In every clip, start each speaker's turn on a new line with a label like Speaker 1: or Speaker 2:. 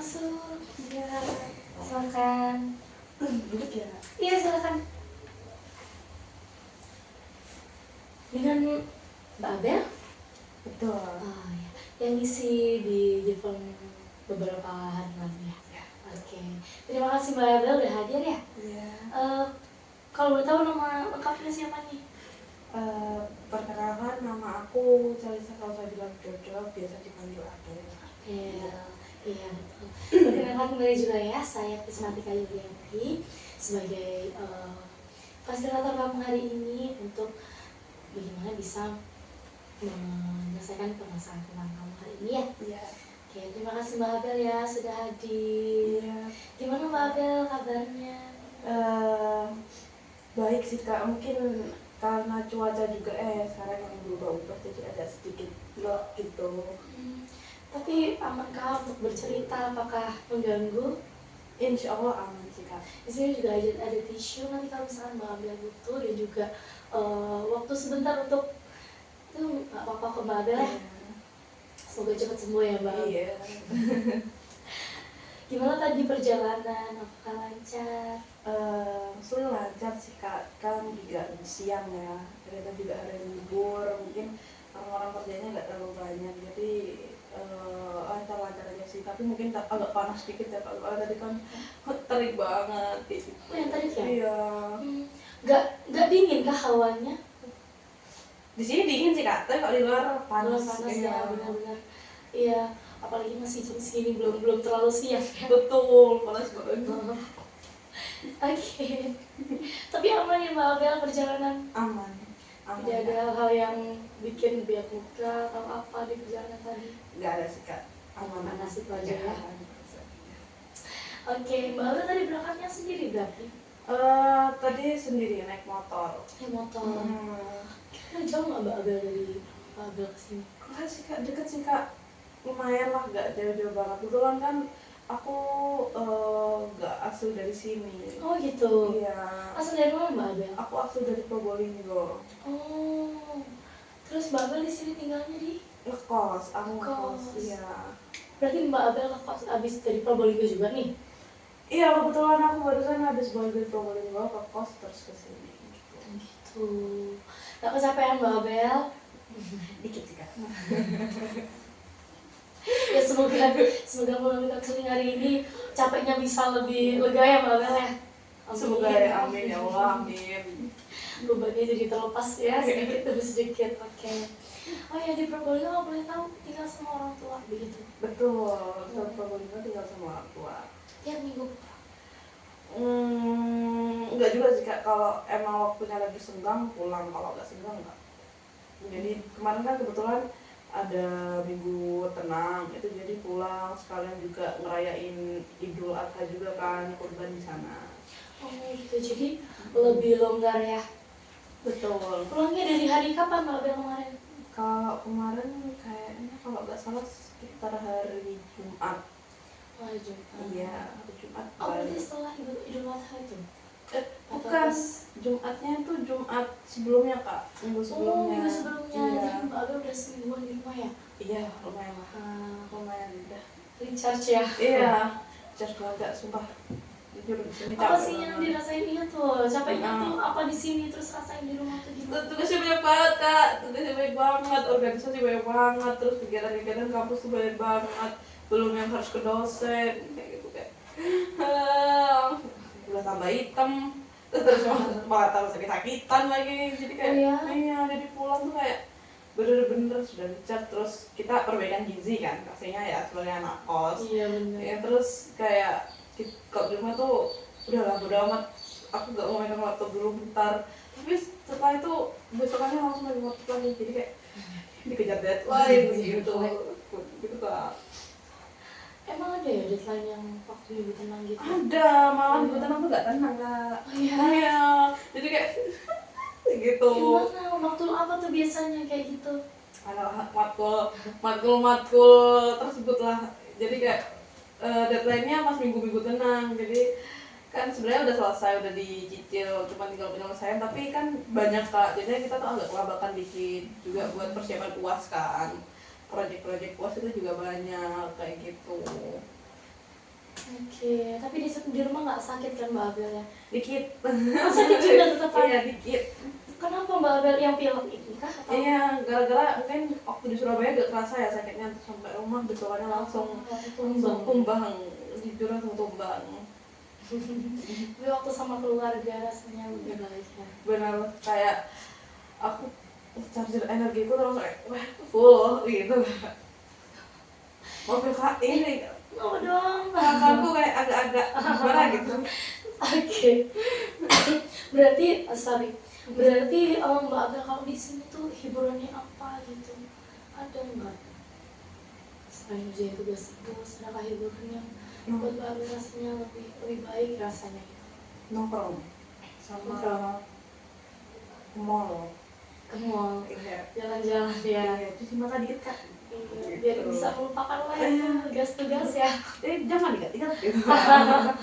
Speaker 1: masuk. Ya, silakan.
Speaker 2: Duduk ya.
Speaker 1: Iya, silakan. Dengan Mbak Abel?
Speaker 2: Betul.
Speaker 1: Oh ya, yang ngisi di Jepang beberapa hari lalu ya.
Speaker 2: Ya.
Speaker 1: Oke, terima kasih Mbak Abel udah hadir ya.
Speaker 2: Iya.
Speaker 1: Kalau boleh tahu nama lengkapnya siapa nih?
Speaker 2: Perkenalkan, nama aku Salisa Kausabila Jojo, biasa dipanggil Abel.
Speaker 1: Iya betul. Perkenalkan kembali juga ya, saya Prismatika Yulianti sebagai fasilitator kamu hari ini untuk bagaimana bisa menyelesaikan permasalahan tentang kamu hari ini ya.
Speaker 2: Iya.
Speaker 1: Oke, terima kasih Mbak Abel ya sudah hadir.
Speaker 2: Iya.
Speaker 1: Gimana Mbak Abel kabarnya?
Speaker 2: Baik sih Kak, mungkin karena cuaca juga sekarang yang berubah-ubah jadi agak sedikit gelap gitu.
Speaker 1: Tapi amankah untuk bercerita, apakah mengganggu?
Speaker 2: Insya Allah aman sih Kak.
Speaker 1: Di sini juga ada tisu nanti kalau misalkan Mbak Abel butuh, dan juga waktu sebentar untuk itu nggak apa-apa ke Mbak Abel ya. Semoga cepat sembuh ya Mbak.
Speaker 2: Iya.
Speaker 1: Gimana tadi perjalanan? Apakah lancar?
Speaker 2: Sudah lancar sih Kak, kan juga siang ya, ternyata juga hari libur, mungkin orang-orang kerjanya nggak terlalu banyak, jadi lancar-lancar aja sih, tapi mungkin agak panas dikit ya Kak, tadi kan terik banget gitu.
Speaker 1: Oh yang tadi ya?
Speaker 2: Iya.
Speaker 1: Nggak dingin kah hawanya?
Speaker 2: Di sini dingin sih Kak, tapi kalau di luar panas.
Speaker 1: Panas ya, benar-benar. Iya, apalagi masih jam segini belum terlalu siang ya.
Speaker 2: Betul, panas banget.
Speaker 1: Oke. Tapi aman ya Mbak Abel perjalanan?
Speaker 2: Aman.
Speaker 1: Tidak ada hal yang bikin biak muka atau apa di perjalanan tadi?
Speaker 2: Nggak ada sih Kak, aman
Speaker 1: Nasib aja ya.
Speaker 2: Aman.
Speaker 1: Oke, Mbak Abel tadi berangkatnya sendiri berarti?
Speaker 2: Tadi sendiri naik motor.
Speaker 1: Motor. Kira jauh nggak Mbak Abel dari Mbak Abel ke sini?
Speaker 2: Enggak sih Kak, deket sih Kak, lumayan lah, nggak jauh-jauh banget. Kebetulan kan aku nggak asli dari sini.
Speaker 1: Oh gitu.
Speaker 2: Iya.
Speaker 1: Asal dari mana Mbak Abel?
Speaker 2: Aku asli dari Probolinggo.
Speaker 1: Oh. Terus Mbak Abel di sini tinggalnya di?
Speaker 2: Ngekos, aku ngekos.
Speaker 1: Ngekos.
Speaker 2: Iya.
Speaker 1: Berarti Mbak Abel ngekos abis dari Probolinggo juga nih?
Speaker 2: Iya, kebetulan aku barusan habis balik dari Probolinggo ke kos terus ke sini.
Speaker 1: Gitu. Gak kecapean Mbak Abel?
Speaker 2: Dikit sih Kak.
Speaker 1: Ya semoga melalui counseling hari ini capeknya bisa lebih lega ya Mbak Abel ya.
Speaker 2: Semoga ya, amin ya Allah, amin.
Speaker 1: Bebannya jadi terlepas ya sedikit demi sedikit. Oke. Oh ya, di Probolinggo kalau boleh tahu tinggal sama orang tua begitu?
Speaker 2: Betul, di Probolinggo tinggal sama orang tua.
Speaker 1: Tiap minggu?
Speaker 2: Enggak juga sih Kak, kalau emang waktunya lagi senggang pulang, kalau nggak senggang enggak. Jadi kemarin kan kebetulan ada minggu tenang, itu jadi pulang sekalian juga ngerayain Idul Adha juga kan, kurban di sana.
Speaker 1: Oh gitu, jadi lebih longgar ya?
Speaker 2: Betul.
Speaker 1: Pulangnya dari hari kapan Mbak Bel kemarin?
Speaker 2: Kalau kemarin kayaknya kalau nggak salah sekitar hari Jumat.
Speaker 1: Oh Jumat.
Speaker 2: Iya, hari Jumat.
Speaker 1: Oh berarti setelah Idul Adha itu?
Speaker 2: Bukan, Jumatnya itu Jumat sebelumnya Kak, minggu sebelumnya.
Speaker 1: Oh minggu sebelumnya,
Speaker 2: iya.
Speaker 1: jadi Mbak Bel udah semingguan di rumah ya?
Speaker 2: Iya, lumayan lah. Lumayan udah.
Speaker 1: Recharge ya?
Speaker 2: Iya, charge banget sumpah. Jujur, ini
Speaker 1: apa
Speaker 2: capek
Speaker 1: sih yang
Speaker 2: banget.
Speaker 1: dirasain iya tuh? Capeknya tuh apa di sini terus rasain di rumah tuh gimana?
Speaker 2: Tugasnya banyak banget Kak, tugasnya banyak banget, organisasi banyak banget, terus kegiatan-kegiatan kampus tuh banyak banget, belum yang harus ke dosen, kayak gitu kayak udah tambah hitam, terus malah tambah sakit-sakitan lagi, jadi kayak iya, jadi pulang tuh kayak bener-bener sudah dicat, terus kita perbaikan gizi kan, pastinya ya sebagai anak kos.
Speaker 1: Iya bener.
Speaker 2: Ya terus kayak kalau di rumah tuh udahlah bodo amat, aku gak mau megang laptop dulu bentar, tapi setelah itu besokannya langsung megang laptop lagi, jadi kayak dikejar deadline gitu Kak.
Speaker 1: Emang ada ya deadline yang waktu minggu tenang gitu?
Speaker 2: Ada, malah minggu tenang tuh gak tenang Kak. Iya, jadi kayak gitu.
Speaker 1: Gimana? Waktu apa tuh biasanya kayak gitu?
Speaker 2: Ada matkul tersebut lah, jadi kayak deadline-nya pas minggu-minggu tenang, jadi kan sebenarnya udah selesai, udah dicicil, cuma tinggal penyelesaian, tapi kan banyak Kak, jadi kita tuh agak kelabakan dikit juga buat persiapan UAS kan, proyek-proyek UAS itu juga banyak kayak gitu.
Speaker 1: Oke, tapi di rumah nggak sakit kan Mbak Abel ya?
Speaker 2: Dikit.
Speaker 1: Oh, sakit juga tetap kan?
Speaker 2: Iya dikit.
Speaker 1: Kenapa Mbak Abel yang pilek ini kah? Atau?
Speaker 2: Iya, gara-gara mungkin waktu di Surabaya gak kerasa ya sakitnya, sampai rumah bentukannya langsung tumbang, jujur langsung tumbang.
Speaker 1: Tapi waktu sama keluarga rasanya lebih baik ya.
Speaker 2: Benar, kayak aku charger energiku terus kayak wah full gitu. Mobil kak ini
Speaker 1: Oh dong.
Speaker 2: aku kayak agak-agak gimana gitu.
Speaker 1: Oke. Berarti berarti Mbak Abel kalau di sini tuh hiburannya apa gitu? Ada nggak? Selain jadi tugas-tugas, adakah hiburan yang buat Mbak Abel rasanya lebih baik rasanya gitu?
Speaker 2: Nongkrong sama
Speaker 1: Nongkrong.
Speaker 2: ke mall.
Speaker 1: Ke mall,
Speaker 2: Iya.
Speaker 1: jalan-jalan ya.
Speaker 2: Iya, cuci mata dikit kak.
Speaker 1: Iya, biar bisa melupakan lah itu tugas-tugas ya.
Speaker 2: Jangan dikat gitu.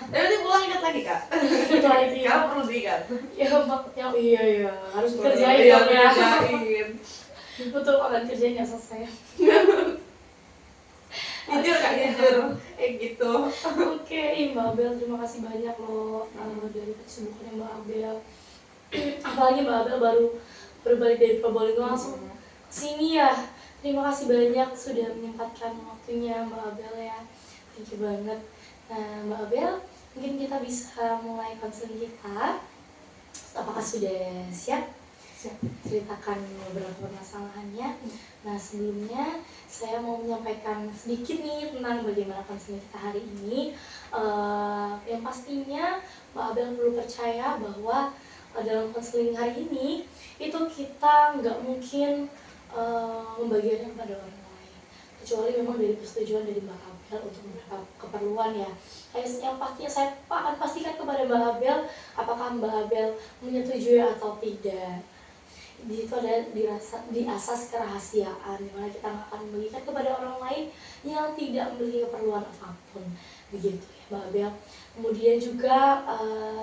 Speaker 2: Nanti pulang ingat lagi kak.
Speaker 1: Itu lagi.
Speaker 2: Kamu perlu dikat.
Speaker 1: Ya, iya harus dikerjain
Speaker 2: Iya,
Speaker 1: dong ya.
Speaker 2: kerjain.
Speaker 1: Betul, akan kerjain nggak selesai.
Speaker 2: Jujur kak, jujur. Gitu.
Speaker 1: Oke, Mbak Abel, terima kasih banyak loh dari kesibukannya Mbak Abel. Apalagi Mbak Abel baru berbalik dari Probolinggo langsung sini ya. Terima kasih banyak sudah menyempatkan waktunya Mbak Abel ya. Thank you banget. Nah Mbak Abel, mungkin kita bisa mulai konseling kita. Apakah sudah siap? Ceritakan beberapa permasalahannya. Nah sebelumnya saya mau menyampaikan sedikit nih tentang bagaimana konseling kita hari ini. Yang pastinya Mbak Abel perlu percaya bahwa dalam konseling hari ini itu kita nggak mungkin membagikannya kepada orang lain, kecuali memang dari persetujuan dari Mbak Abel untuk beberapa keperluan ya. Yang pastinya saya akan pastikan kepada Mbak Abel apakah Mbak Abel menyetujui atau tidak. Di situ ada di asas kerahasiaan, dimana kita nggak akan membagikan kepada orang lain yang tidak memiliki keperluan apapun, begitu ya Mbak Abel. Kemudian juga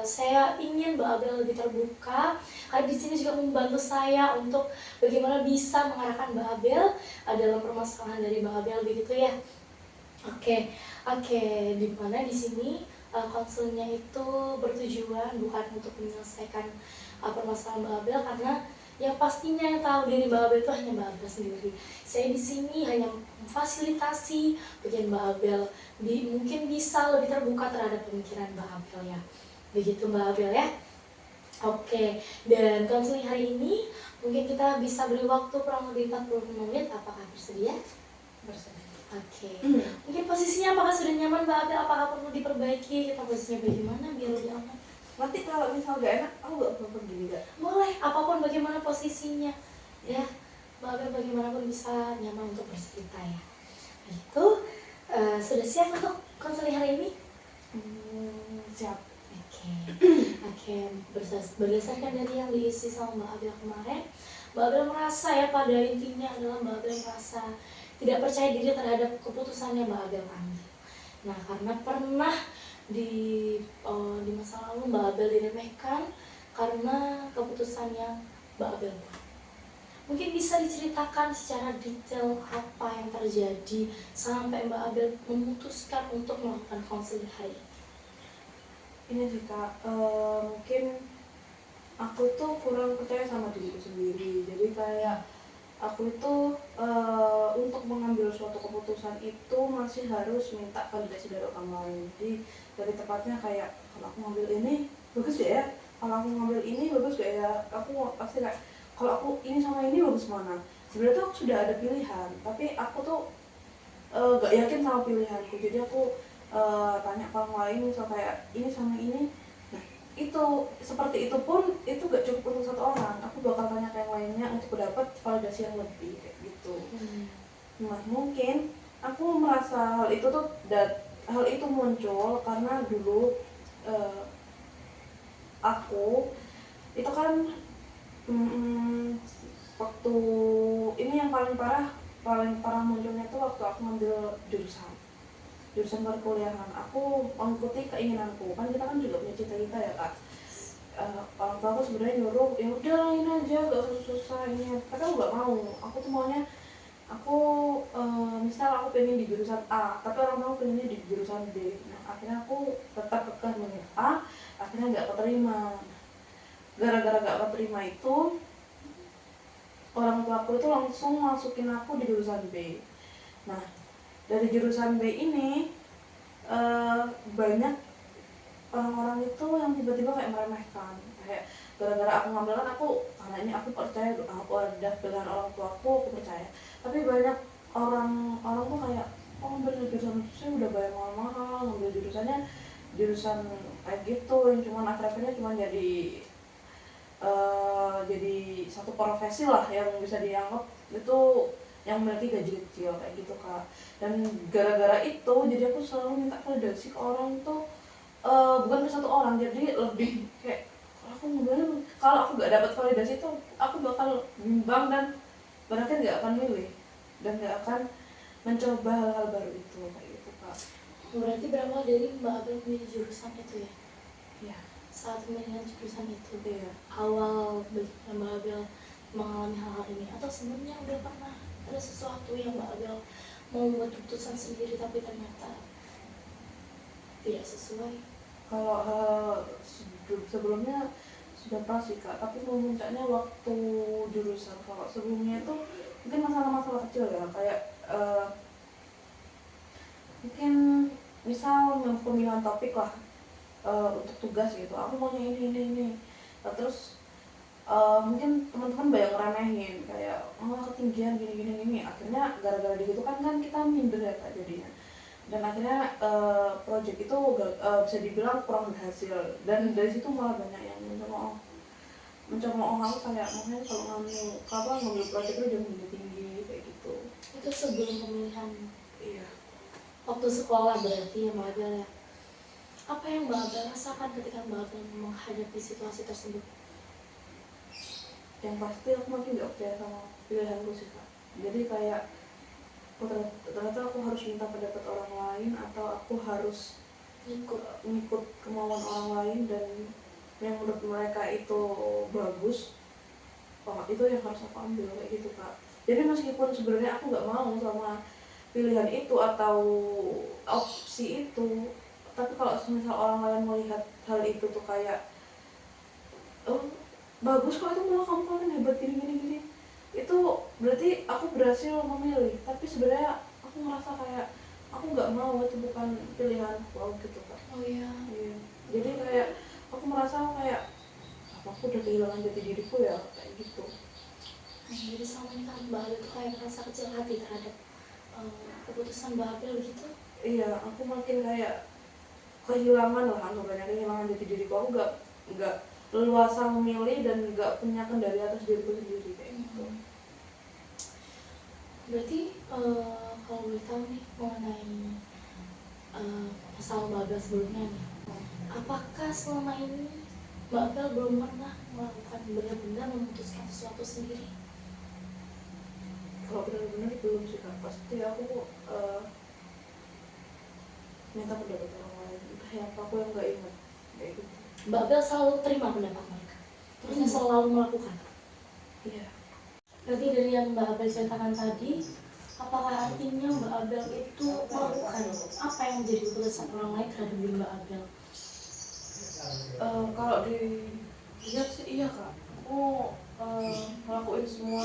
Speaker 1: saya ingin Mbak Abel lebih terbuka, karena di sini juga membantu saya untuk bagaimana bisa mengarahkan Mbak Abel dalam permasalahan dari Mbak Abel, begitu ya. Oke, di mana di sini konselnya itu bertujuan bukan untuk menyelesaikan permasalahan Mbak Abel, karena yang pastinya yang tahu dari Mbak Abel itu hanya Mbak Abel sendiri. Saya di sini hanya memfasilitasi bagian Mbak Abel mungkin bisa lebih terbuka terhadap pemikiran Mbak Abel ya. Begitu Mbak Abel ya. Oke, dan konseling hari ini mungkin kita bisa beri waktu kurang lebih 45 menit. Apakah bersedia?
Speaker 2: Bersedia.
Speaker 1: Oke. Mungkin posisinya apakah sudah nyaman Mbak Abel? Apakah perlu diperbaiki? Kita posisinya bagaimana biar lebih aman?
Speaker 2: Nanti kalau misal gak enak, aku gak perlu pergi gak?
Speaker 1: Boleh, apapun bagaimana posisinya ya. Mbak Abel bagaimanapun bisa nyaman untuk bercerita ya. Itu sudah siap untuk konseling hari ini?
Speaker 2: Siap.
Speaker 1: Oke. Berdasarkan dari yang diisi sama Mbak Abel kemarin, Mbak Abel merasa ya pada intinya adalah Mbak Abel merasa tidak percaya diri terhadap keputusannya Mbak Abel ambil. Nah karena pernah di masa lalu Mbak Abel diremehkan karena keputusan yang Mbak Abel buat. Mungkin bisa diceritakan secara detail apa yang terjadi sampai Mbak Abel memutuskan untuk melakukan konseling hari ini.
Speaker 2: Ini sih kak, mungkin aku tuh kurang percaya sama diriku sendiri. Jadi kayak aku itu untuk mengambil suatu keputusan itu masih harus minta validasi dari orang lain. Jadi dari tepatnya kayak kalau aku ngambil ini bagus gak ya, kalau aku ngambil ini bagus gak ya, aku pasti kayak kalau aku ini sama ini bagus mana. Sebenarnya tuh aku sudah ada pilihan, tapi aku tuh gak yakin sama pilihanku. Jadi aku tanya ke orang lain, misal kayak ini sama ini. Nah itu seperti itu pun itu gak cukup untuk satu orang, aku bakal tanya ke yang lainnya untuk dapat validasi yang lebih kayak gitu. Nah mungkin aku merasa hal itu muncul karena dulu aku itu kan waktu ini yang paling parah munculnya tuh waktu aku ngambil jurusan perkuliahan. Aku mengikuti keinginanku, kan kita kan juga punya cita-cita ya kak. Orang tua aku sebenarnya nyuruh ya udah ini aja gak susah ini, tapi aku gak mau. Aku tuh maunya misal aku pengen di jurusan A tapi orang tua pengennya di jurusan B. Nah akhirnya aku tetap kekeh milih A, akhirnya nggak keterima. Gara-gara nggak keterima itu orang tua aku itu langsung masukin aku di jurusan B. Nah dari jurusan B ini banyak orang-orang itu yang tiba-tiba kayak meremehkan, kayak gara-gara aku ngambil kan aku karena ini aku percaya aku ada pilihan orang tua aku percaya, tapi banyak orang-orang tuh kayak oh ngambil jurusan saya udah bayar mahal-mahal, ngambil jurusannya jurusan kayak gitu yang cuman akhir-akhirnya cuma jadi satu profesi lah yang bisa dianggap itu yang memiliki gaji kecil kayak gitu kak. Dan gara-gara itu jadi aku selalu minta validasi ke orang tuh, bukan ke satu orang, jadi lebih kayak kalau aku nggak dapat validasi itu aku bakal bimbang dan bahkan nggak akan milih dan nggak akan mencoba hal-hal baru itu kayak gitu kak.
Speaker 1: Berarti berawal dari Mbak Abel memilih jurusan itu ya?
Speaker 2: Iya.
Speaker 1: Saat pemilihan jurusan itu,
Speaker 2: Iya.
Speaker 1: awal bagaimana Mbak Abel mengalami hal-hal ini, atau sebelumnya udah pernah ada sesuatu yang Mbak Abel mau membuat keputusan sendiri tapi ternyata tidak sesuai?
Speaker 2: Kalau sebelumnya sudah pernah sih kak, tapi memuncaknya waktu jurusan. Kalau sebelumnya itu mungkin masalah-masalah kecil ya, kayak mungkin misal pemilihan topik lah, untuk tugas gitu, aku maunya ini. Nah, terus mungkin teman-teman banyak ngeremehin kayak oh ketinggian gini, akhirnya gara-gara di situ kan kita minder ya kak jadinya. Dan akhirnya project itu bisa dibilang kurang berhasil, dan dari situ malah banyak yang mencemooh aku kayak makanya kalau ngambil project itu jangan tinggi kayak gitu.
Speaker 1: Itu sebelum pemilihan?
Speaker 2: Iya.
Speaker 1: Waktu sekolah berarti ya Mbak Abel ya? Apa yang Mbak Abel rasakan ketika Mbak Abel menghadapi situasi tersebut?
Speaker 2: Yang pasti aku makin gak percaya sama pilihanku sih kak. Jadi kayak ternyata aku harus minta pendapat orang lain atau aku harus ngikut kemauan orang lain, dan yang menurut mereka itu bagus, itu yang harus aku ambil kayak gitu kak. Jadi meskipun sebenarnya aku nggak mau sama pilihan itu atau opsi itu, tapi kalau misal orang lain melihat hal itu tuh kayak oh bagus kok itu, malah kamu kan hebat gini, itu berarti aku berhasil memilih. Tapi sebenarnya aku ngerasa kayak aku nggak mau, itu bukan pilihanku gitu kak.
Speaker 1: Oh iya.
Speaker 2: Iya. Jadi kayak aku merasa kayak apa aku udah kehilangan jati diriku ya kayak gitu.
Speaker 1: Jadi selama ini kan Mbak Abel tuh kayak merasa kecil hati terhadap keputusan Mbak Abel gitu?
Speaker 2: Iya, aku makin kayak kehilangan lah, anggapannya kehilangan jati diriku. Aku nggak leluasa memilih dan nggak punya kendali atas diriku sendiri kayak gitu.
Speaker 1: Berarti kalau boleh tahu nih mengenai masalah Mbak Abel sebelumnya nih, apakah selama ini Mbak Abel belum pernah melakukan benar-benar memutuskan sesuatu sendiri?
Speaker 2: Kalau benar-benar belum sih kak, pasti aku minta pendapat orang lain, entah yang aku yang nggak ingat kayak gitu.
Speaker 1: Mbak Abel selalu terima pendapat mereka, terusnya selalu melakukan?
Speaker 2: Iya.
Speaker 1: Berarti dari yang Mbak Abel ceritakan tadi, apakah artinya Mbak Abel itu melakukan apa yang menjadi keputusan orang lain terhadap diri Mbak Abel?
Speaker 2: Kalau dilihat sih iya kak, aku ngelakuin semua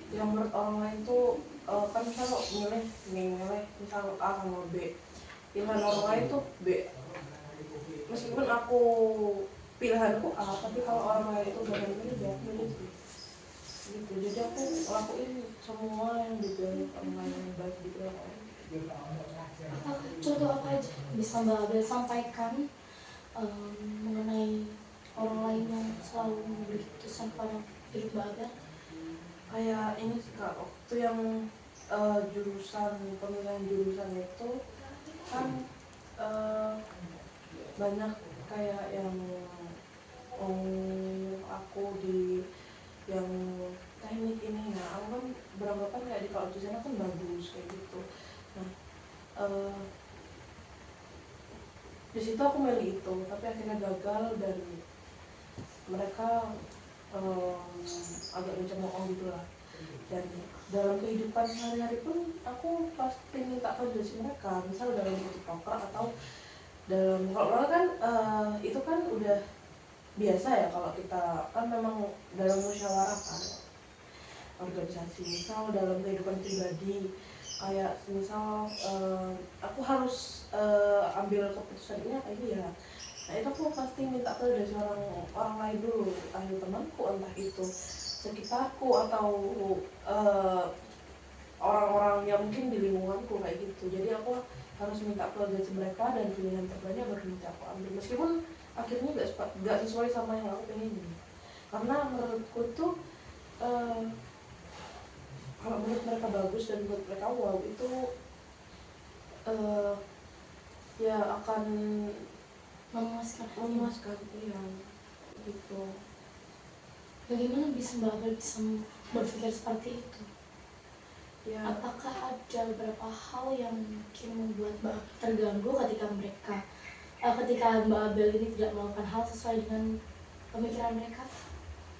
Speaker 2: yang menurut orang lain tuh, kan misal milih misal A sama B, pilihan orang lain tuh B, meskipun aku pilihanku A, tapi kalau orang lain itu udah milih B, aku milih B gitu. Jadi aku ngelakuin semua yang dipilih orang lain, yang baik dipilih orang lain.
Speaker 1: Contoh apa aja bisa Mbak Abel sampaikan mengenai orang lain yang selalu memberi keputusan pada diri Mbak Abel?
Speaker 2: Kayak ini sih kak, waktu yang pemilihan jurusan itu kan banyak kayak yang aku di yang teknik ini. Nah aku kan beranggapan kayak di kalau di sana kan bagus kayak gitu. Nah di situ aku milih itu, tapi akhirnya gagal dan mereka agak mencemooh gitu lah. Dan
Speaker 3: dalam kehidupan sehari-hari pun aku pasti minta validasi mereka, misal dalam bentuk proker atau dalam kalau kan itu kan udah biasa ya, kalau kita kan memang dalam musyawarah kan organisasi. Misal dalam kehidupan pribadi kayak misal aku harus ambil keputusan ini apa ini ya, nah itu aku pasti minta dari orang lain dulu, entah itu temanku, entah itu sekitarku, atau orang-orang yang mungkin di lingkunganku kayak gitu. Jadi aku harus minta validasi mereka dan pilihan terbaiknya baru nanti aku ambil, meskipun akhirnya gak sesuai sama yang aku pengen. Karena menurutku tuh kalau menurut mereka bagus dan menurut mereka wow, itu ya akan memuaskan ya gitu.
Speaker 1: Bagaimana bisa Mbak Abel bisa berpikir seperti itu?
Speaker 3: Ya.
Speaker 1: Apakah ada beberapa hal yang mungkin membuat Mbak Abel terganggu ketika Mbak Abel ini tidak melakukan hal sesuai dengan pemikiran mereka?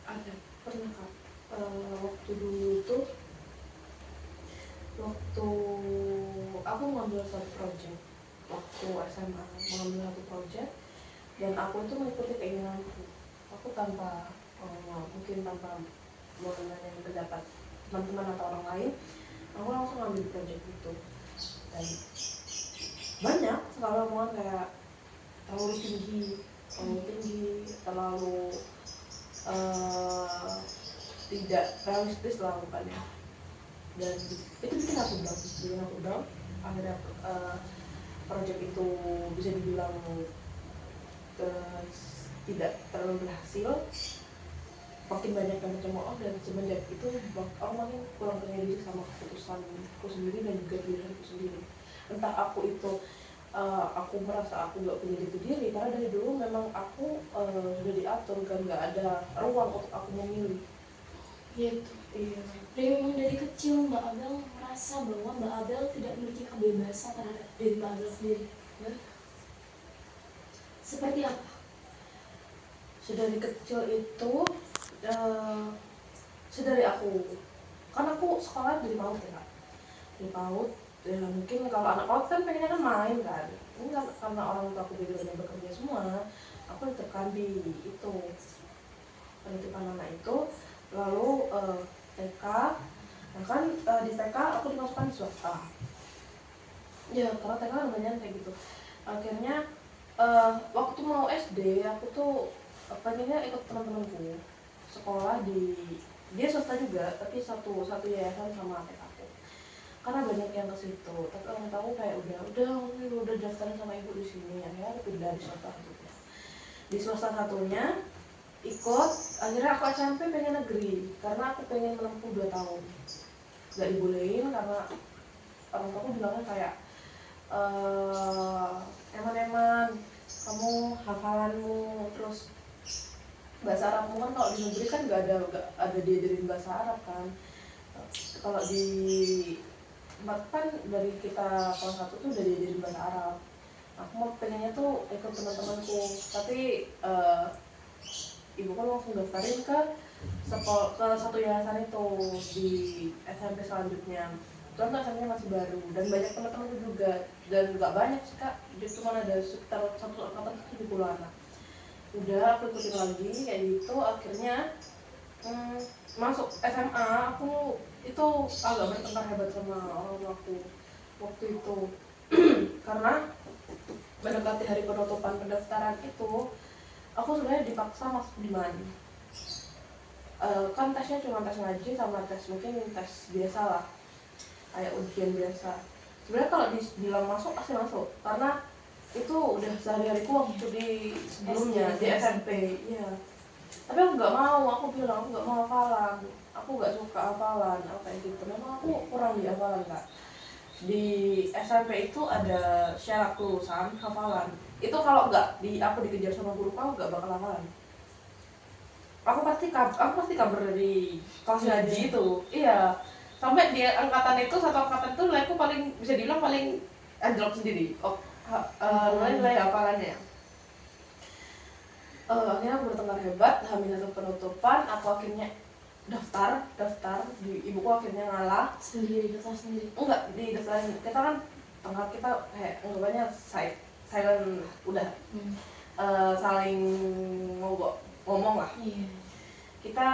Speaker 3: Ada, pernah Kak. Waktu dulu tuh, waktu aku ngambil satu project waktu SMA, mengambil satu project dan aku itu mengikuti keinginanku. Aku tanpa mungkin tanpa menanyakan pendapat teman-teman atau orang lain, aku langsung ambil project itu. Dan banyak sekali omongan kayak terlalu tinggi, terlalu tidak realistis lah bukannya. Dan itu bikin aku down. Akhirnya project itu bisa dibilang tidak terlalu berhasil, makin banyak yang mencemooh, dan semenjak itu aku makin kurang percaya diri sama keputusanku sendiri dan juga pilihanku sendiri. Entah aku itu aku merasa aku gak punya jati diri, karena dari dulu memang aku sudah diatur kan, gak ada ruang untuk aku memilih
Speaker 1: Gitu.
Speaker 3: iya.
Speaker 1: Memang dari kecil Mbak Abel merasa bahwa Mbak Abel tidak memiliki kebebasan terhadap diri Mbak Abel sendiri. Ya? Seperti apa?
Speaker 3: Sedari kecil itu sedari aku, kan aku sekolah dari PAUD ya Kak, dari PAUD ya. Mungkin kalau anak PAUD kan pengennya kan main kan, ini kan karena orang tua aku backgroundnya bekerja semua, aku ditekan di itu penitipan anak itu. Lalu TK, nah kan di TK aku dimasukkan di swasta ya, karena TK kan banyak kayak gitu. Akhirnya waktu mau SD aku tuh pengennya ikut teman-temanku sekolah di, dia swasta juga tapi satu yayasan sama TK aku, karena banyak yang ke situ. Tapi orang tahu kayak udah daftarin sama ibu di sini, akhirnya aku pindah di swasta satunya. Di swasta satunya ikut, akhirnya aku SMP pengen negeri karena aku pengen menempuh 2 tahun, gak dibolehin karena orang tua aku bilangnya kayak eman-eman kamu hafalanmu, terus bahasa Arabmu kan kalau di negeri kan gak ada diajarin bahasa Arab kan. Kalau di tempat kan dari kita kelas 1 tuh udah diajarin bahasa Arab. Aku mau pengennya tuh ikut teman-temanku, tapi ibu kan langsung daftarin ke satu yayasan itu di SMP selanjutnya. Kan SMP masih baru dan banyak teman-temanku juga, dan nggak banyak sih Kak, jadi cuma ada sekitar satu angkatan 70 anak. Udah aku ikutin lagi kayak gitu, akhirnya masuk SMA aku itu agak bertengkar hebat sama orang tuaku waktu itu karena mendekati hari penutupan pendaftaran itu aku sebenarnya dipaksa masuk Diman. Kan tesnya cuma tes ngaji sama tes mungkin tes biasa lah, kayak ujian biasa. Sebenarnya kalau dibilang masuk pasti masuk, karena itu udah sehari-hariku waktu di sebelumnya di SMP ya. Tapi aku nggak mau, aku bilang aku nggak mau hafalan, aku nggak suka hafalan, apa kayak gitu. Memang aku kurang di hafalan Kak. Di SMP itu ada syarat lulusan hafalan. Itu kalau nggak aku dikejar sama guru, aku nggak bakal hafalan. Aku pasti kabur dari kelas ngaji itu. Iya. Sampai di angkatan itu, satu angkatan itu aku paling bisa dibilang paling anjlok sendiri. Nilai hafalannya. Akhirnya aku bertengkar hebat, H-1 penutupan, aku akhirnya daftar di ibuku akhirnya ngalah.
Speaker 1: Sendiri, daftar sendiri.
Speaker 3: Enggak, di daftarin kita kan tengah kita kayak anggapannya silent udah saling ngomong lah.
Speaker 1: Iya.
Speaker 3: Kita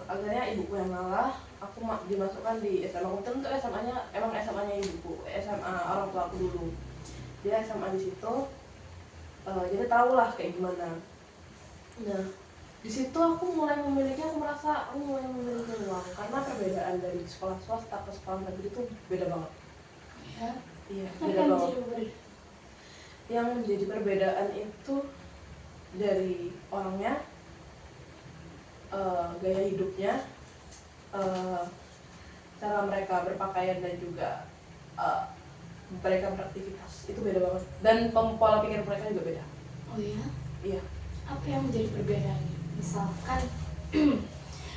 Speaker 3: akhirnya ibuku yang ngalah, aku dimasukkan di SMA komputer. Untuk SMA-nya emang SMA-nya ibuku, SMA orang tua aku dulu. Dia SMA di situ, jadi tau lah kayak gimana. Nah, di situ aku merasa aku mulai memiliki uang karena perbedaan dari sekolah swasta ke sekolah negeri itu beda banget.
Speaker 1: Ya.
Speaker 3: Iya,
Speaker 1: Apa
Speaker 3: beda
Speaker 1: yang
Speaker 3: banget.
Speaker 1: menjadi berbeda?
Speaker 3: Yang menjadi perbedaan itu dari orangnya, gaya hidupnya, cara mereka berpakaian dan juga mereka beraktivitas itu beda banget. Dan pola pikir mereka juga beda.
Speaker 1: Oh ya?
Speaker 3: Iya.
Speaker 1: Apa yang menjadi perbedaannya? Misalkan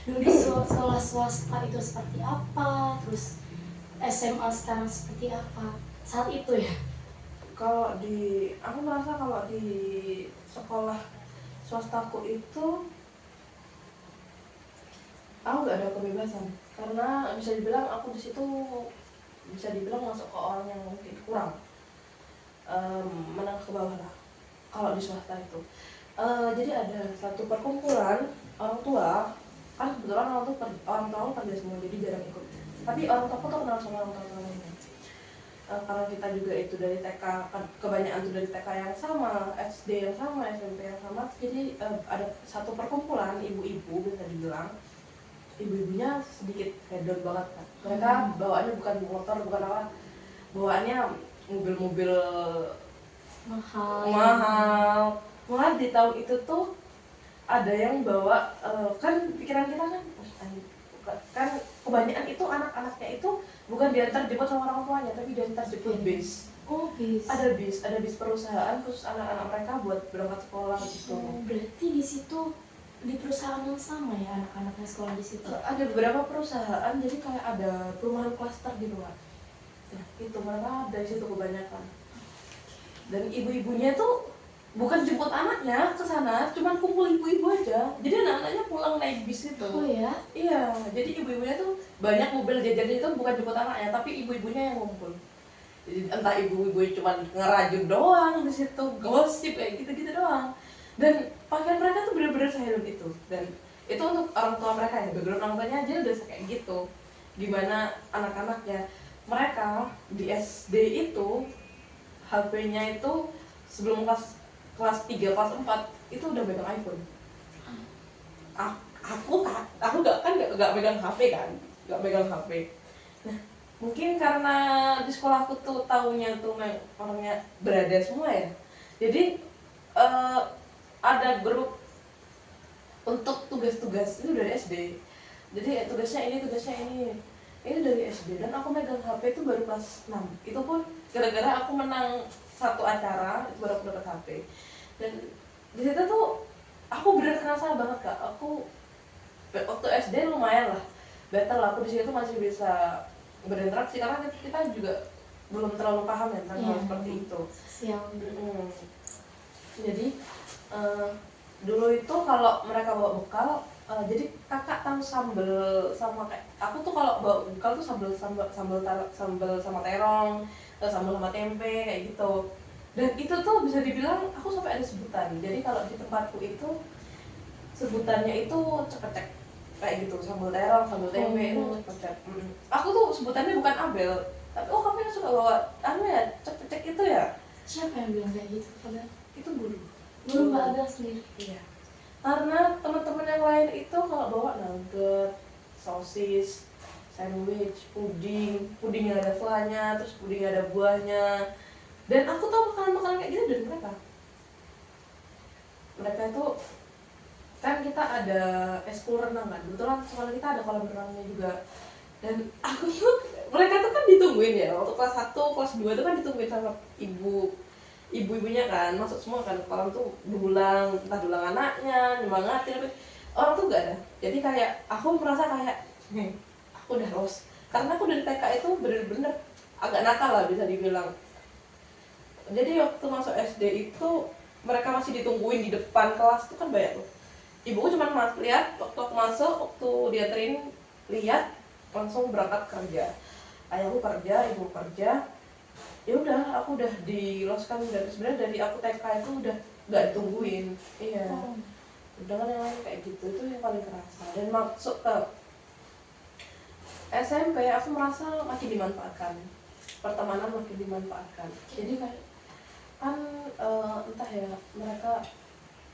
Speaker 1: dulu di sekolah swasta itu seperti apa, terus SMA sekarang seperti apa saat itu ya?
Speaker 3: Aku merasa kalau di sekolah swastaku itu aku nggak ada kebebasan karena bisa dibilang aku di situ bisa dibilang masuk ke orang yang mungkin kurang menengah ke bawah lah kalau di swasta itu. Jadi ada satu perkumpulan orang tua, kan kebetulan orang tua aku kerja semua jadi jarang ikut, tapi orang tua aku tuh kenal sama orang tua lainnya. Karena kita juga itu dari TK, kebanyakan tuh dari TK yang sama, SD yang sama, SMP yang sama, jadi ada satu perkumpulan ibu-ibu bisa dibilang. Ibu-ibunya sedikit hedon banget kan. Mereka bawaannya bukan motor, bukan apa, bawaannya mobil-mobil mahal. Malah di tahun itu tuh ada yang bawa, kan pikiran kita kan kebanyakan itu anak-anaknya itu bukan diantar jemput sama orang tuanya, tapi diantar jemput bis.
Speaker 1: Oh, bis.
Speaker 3: Ada bis perusahaan khusus anak-anak mereka buat berangkat sekolah gitu.
Speaker 1: Oh, berarti di situ di perusahaan yang sama ya anak-anaknya sekolah di situ?
Speaker 3: Ada beberapa perusahaan, jadi kayak ada perumahan klaster gitu kan. Nah, itu mereka dari situ kebanyakan. Dan ibu-ibunya tuh bukan jemput anaknya ke sana, cuman kumpul ibu-ibu aja. Jadi anak-anaknya pulang naik bis itu.
Speaker 1: Oh ya?
Speaker 3: Iya, jadi ibu-ibunya tuh banyak mobil jajan itu bukan jemput anaknya, tapi ibu-ibunya yang ngumpul. Jadi entah ibu-ibu cuma ngerajut doang di situ, gosip kayak gitu-gitu doang. Dan pakaian mereka tuh bener-bener silent itu. Dan itu untuk orang tua mereka ya, background orang tuanya aja udah kayak gitu. Gimana anak-anaknya, mereka di SD itu HP-nya itu sebelum kelas 3, kelas 4 itu udah megang iPhone. Aku nggak megang HP kan, nggak megang HP. Nah, mungkin karena di sekolahku tuh taunya tuh orangnya berada semua ya. Jadi ada grup untuk tugas-tugas itu dari SD. Jadi tugasnya ini dari SD. Dan aku megang HP itu baru kelas 6. Itu pun gara-gara aku menang satu acara itu baru aku dapat HP. Dan di situ tuh aku bener kerasa banget Kak. Aku waktu SD lumayan lah better lah, aku di situ masih bisa berinteraksi karena kita juga belum terlalu paham ya tentang hal seperti itu. Jadi dulu itu kalau mereka bawa bekal, jadi kakak tahu sambel sama kayak aku tuh kalau bawa bekal tuh sambel sama terong, sambel sama tempe kayak gitu. Dan itu tuh bisa dibilang aku sampai ada sebutan. Jadi kalau di tempatku itu sebutannya itu cekecek kayak gitu, sambal terong, sambal tempe itu cekecek. Aku tuh sebutannya bukan Abel, tapi kamu yang suka bawa cekecek itu ya.
Speaker 1: Siapa yang bilang kayak gitu? Padahal
Speaker 3: Itu guru
Speaker 1: Mbak Abel sendiri.
Speaker 3: Iya. Karena teman-teman yang lain itu kalau bawa nugget, sosis, sandwich, puding yang ada flanya, terus puding yang ada buahnya. Dan aku tahu makanan-makanan kayak gitu dari mereka. Mereka itu kan kita ada eskul renang kan, kebetulan sekolah kita ada kolam renangnya juga. Dan aku tuh mereka tuh kan ditungguin ya, waktu kelas 1, kelas 2 itu kan ditungguin sama ibu-ibunya kan, masuk semua kan kolam tuh dulang, entah dulang anaknya, nyemangatin, tapi orang tuh gak ada. Jadi kayak aku merasa kayak aku udah los, karena aku dari TK itu bener-bener agak nakal lah bisa dibilang. Jadi waktu masuk SD itu mereka masih ditungguin di depan kelas tuh kan banyak tuh. ibuku cuma lihat waktu aku masuk, waktu dianterin, lihat langsung berangkat kerja. Ayahku kerja, ibu kerja. Ya udah, aku udah diloskan dari sebenarnya dari aku TK itu udah nggak ditungguin. Iya. Udah kan yang lain kayak gitu, itu yang paling kerasa. Dan masuk ke SMP aku merasa makin dimanfaatkan, pertemanan makin dimanfaatkan. Jadi kan entah ya, mereka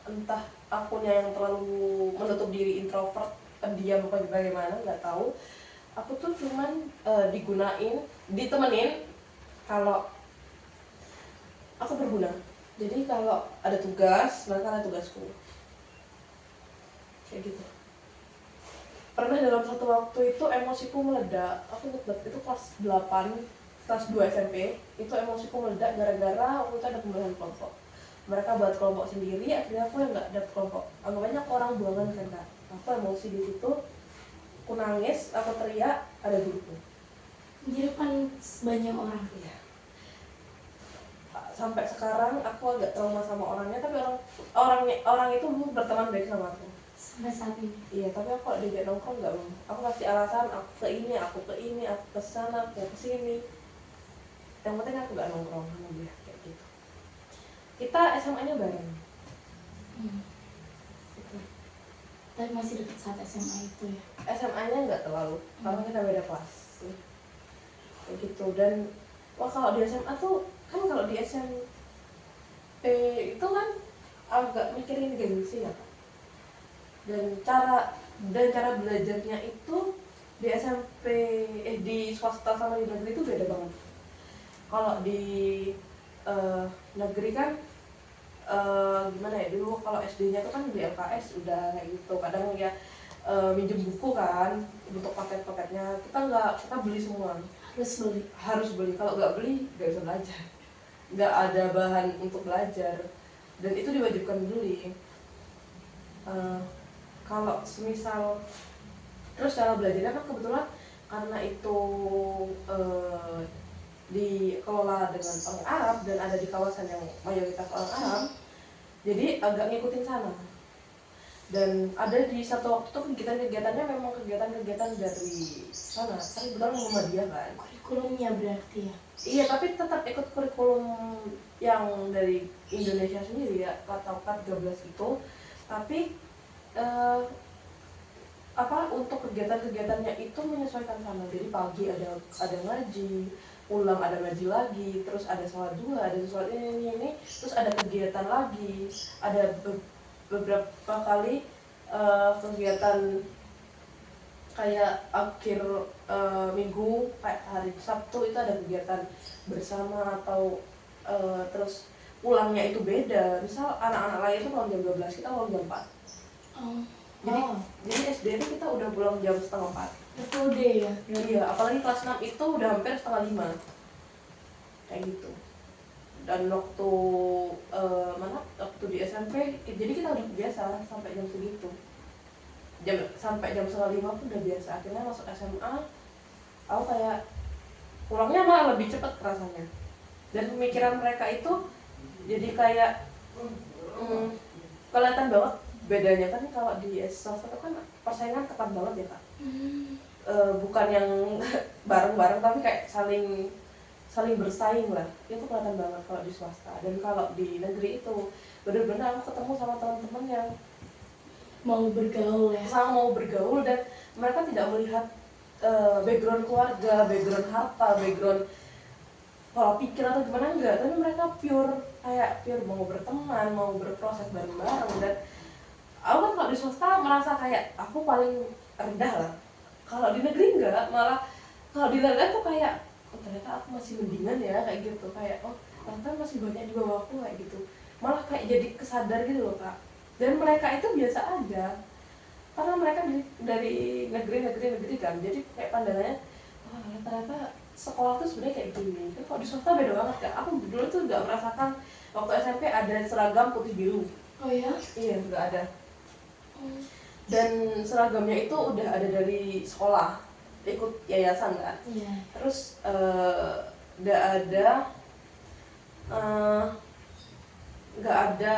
Speaker 3: entah akunya yang terlalu menutup diri, introvert, pendiam apa bagaimana, nggak tahu. Aku tuh cuman ditemenin kalau aku berguna. Jadi kalau ada tugas, mereka ada tugasku, kayak gitu. Pernah dalam satu waktu itu emosiku meledak. Aku ingat banget, itu kelas 8, kelas 2 SMP. Itu emosiku meledak gara-gara waktu itu ada pemilihan kelompok. Mereka buat kelompok sendiri, akhirnya aku yang nggak dapet kelompok. Anggapannya aku orang buangan kan kak. Aku emosi di situ, aku nangis, aku teriak, ada guruku.
Speaker 1: Di depan banyak orang.
Speaker 3: Iya. Sampai sekarang aku agak trauma sama orangnya, tapi orang itu dulu berteman baik sama aku.
Speaker 1: Sampai saat ini.
Speaker 3: Iya, tapi aku kalau diajak nongkrong nggak mau. Aku kasih alasan, aku ke ini, aku ke sana, aku ke sini. Yang penting aku nggak nongkrong sama dia, kayak gitu. Kita SMA-nya bareng. Gitu.
Speaker 1: Tapi masih dekat saat SMA itu ya.
Speaker 3: SMA-nya nggak terlalu, karena kita beda kelas. Kayak gitu. Dan kalau di SMA tuh, kan kalau di SMP itu kan agak mikirin gengsi ya. Dan cara belajarnya itu di SMP di swasta sama di negeri itu beda banget. Kalau di negeri kan gimana ya, dulu kalau SD-nya tuh kan di LKS udah kayak gitu, kadang ya minjem buku kan untuk paket-paketnya, kita beli semua, harus beli. Kalau nggak beli nggak bisa belajar, nggak ada bahan untuk belajar, dan itu diwajibkan beli. Kalau semisal terus cara belajarnya kan kebetulan karena itu dikelola dengan orang Arab dan ada di kawasan yang mayoritas orang Arab, jadi agak ngikutin sana. Dan ada di satu waktu tuh kegiatan-kegiatannya memang kegiatan-kegiatan dari sana, tapi kebetulan Muhammadiyah kan.
Speaker 1: Kurikulumnya berarti ya?
Speaker 3: Iya, tapi tetap ikut kurikulum yang dari Indonesia sendiri ya, atau 13 itu. Tapi untuk kegiatan-kegiatannya itu menyesuaikan sana. Jadi pagi ada ngaji, pulang ada ngaji lagi, terus ada sholat dua, ada sholat ini, terus ada kegiatan lagi, ada beberapa kali kegiatan kayak akhir minggu, kayak hari Sabtu itu ada kegiatan bersama, atau terus pulangnya itu beda. Misal anak-anak lain itu pulang jam 12, kita pulang jam 4. Jadi SD itu kita udah pulang jam setengah 4.
Speaker 1: Full day ya?
Speaker 3: Iya, apalagi kelas 6 itu udah hampir setengah 5. Kayak gitu. Dan waktu waktu di SMP, jadi kita udah biasa sampai jam segitu. Sampai jam setengah 5 pun udah biasa. Akhirnya masuk SMA, aku kayak pulangnya malah lebih cepat rasanya. Dan pemikiran mereka itu jadi kayak kelihatan banget bedanya. Kan kalau di swasta itu kan persaingan ketat banget ya kak. Bukan yang bareng-bareng, tapi kayak saling bersaing lah. Itu kelihatan banget kalau di swasta. Dan kalau di negeri itu benar-benar aku ketemu sama teman-teman yang
Speaker 1: mau bergaul ya,
Speaker 3: mau bergaul, dan mereka tidak melihat background keluarga, background harta, background pola pikir atau gimana, enggak. Tapi mereka pure mau berteman, mau berproses bareng-bareng. Dan aku kan kalau di swasta merasa kayak aku paling rendah lah. Kalau di negeri enggak, malah kalau di negeri tuh kayak ternyata aku masih mendingan ya, kayak gitu. Kayak ternyata masih banyak di bawahku, kayak gitu. Malah kayak jadi kesadar gitu loh kak. Dan mereka itu biasa aja, karena mereka dari negeri kan, jadi kayak pandangannya ternyata sekolah tuh sebenarnya kayak gini. Tapi kalau di swasta beda banget kak. Aku dulu tuh nggak merasakan waktu SMP ada seragam putih biru.
Speaker 1: Oh ya?
Speaker 3: Iya, nggak ada. Dan seragamnya itu udah ada dari sekolah, ikut yayasan kan.
Speaker 1: Iya.
Speaker 3: Terus udah ada nggak ada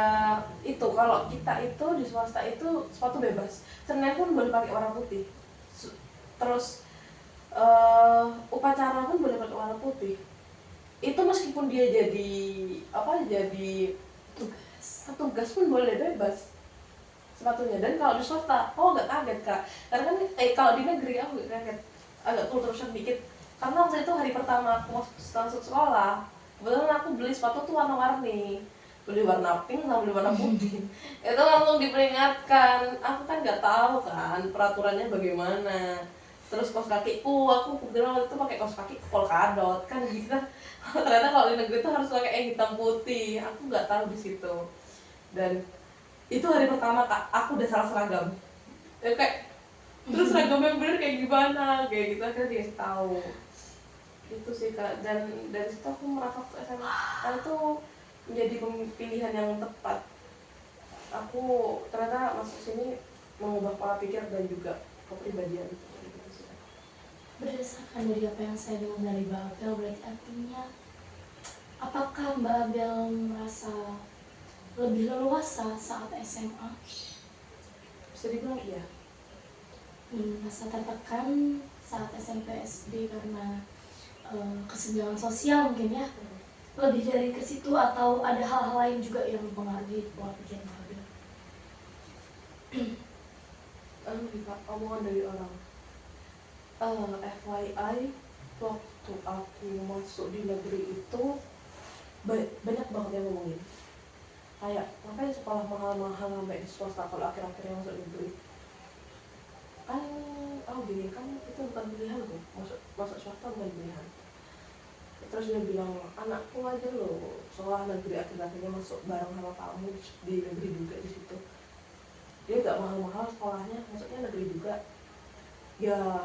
Speaker 3: itu. Kalau kita itu di swasta itu sepatu bebas, Senin pun boleh pakai warna putih. Terus upacara pun boleh pakai warna putih. Itu meskipun dia jadi jadi petugas pun boleh bebas sepatunya. Dan kalau di swasta, nggak kaget kak, karena kan kalau di negeri aku nggak kaget, agak culture shock dikit, karena waktu itu hari pertama aku masuk sekolah, kebetulan aku beli sepatu tuh warna-warni, beli warna pink sama beli warna putih. Itu langsung diperingatkan, aku kan nggak tahu kan peraturannya bagaimana. Terus kaos kakiku, aku kebetulan waktu itu pakai kaos kaki polkadot kan gitu. Ternyata kalau di negeri itu harus pakai yang hitam putih, aku nggak tahu di situ. Dan itu hari pertama kak, aku udah salah seragam. Kayak terus seragamnya bener kayak gimana, kayak gitu akhirnya dikasih tahu. Itu sih kak, dan dari situ aku merasa SMA itu menjadi pilihan yang tepat. Aku ternyata masuk sini mengubah pola pikir dan juga kepribadian.
Speaker 1: Berdasarkan dari apa yang saya dengar dari Mbak Abel, berarti artinya apakah Mbak Abel merasa lebih leluasa saat SMA?
Speaker 3: Bisa dibilang iya.
Speaker 1: Merasa tertekan saat SMP SD karena kesenjangan sosial mungkin ya? Lebih dari ke situ atau ada hal-hal lain juga yang mempengaruhi pola pikir Mbak Abel?
Speaker 3: Omongan dari orang. FYI, waktu aku masuk di negeri itu banyak banget yang ngomongin kayak ngapain sekolah mahal-mahal sampai di swasta kalau akhir-akhirnya masuk negeri kan. Gini kan itu bukan pilihan tuh, masuk swasta bukan pilihan. Terus dia bilang, anakku aja loh sekolah negeri akhir-akhirnya masuk bareng sama kamu di negeri juga di situ. Dia gak mahal-mahal sekolahnya, maksudnya negeri juga. Ya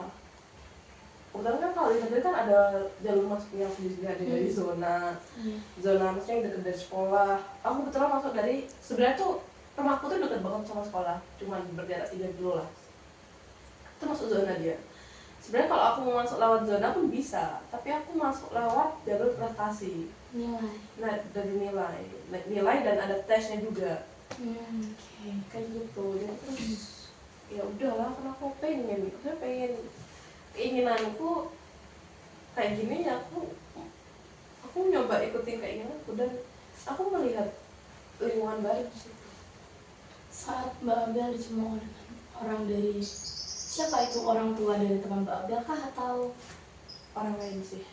Speaker 3: kebetulan kan kalau di negeri kan ada jalur masuknya sendiri, ada dari zona maksudnya yang dekat dari sekolah. Aku kebetulan masuk dari, sebenarnya tuh rumahku tuh dekat banget sama sekolah, cuman berjarak 3 kilo lah. Itu masuk zona dia. Sebenarnya kalau aku mau masuk lewat zona pun bisa, tapi aku masuk lewat jalur prestasi.
Speaker 1: Nilai.
Speaker 3: Nah, dari nilai dan ada tesnya juga. Kayak gitu. Jadi terus ya udahlah, karena aku pengen keinginanku kayak gini ya, aku nyoba ikutin keinginanku dan aku melihat lingkungan baru di situ.
Speaker 1: Saat Mbak Abel dicemooh dengan orang dari, siapa itu, orang tua dari teman Mbak Abel kah atau
Speaker 3: Orang lain sih.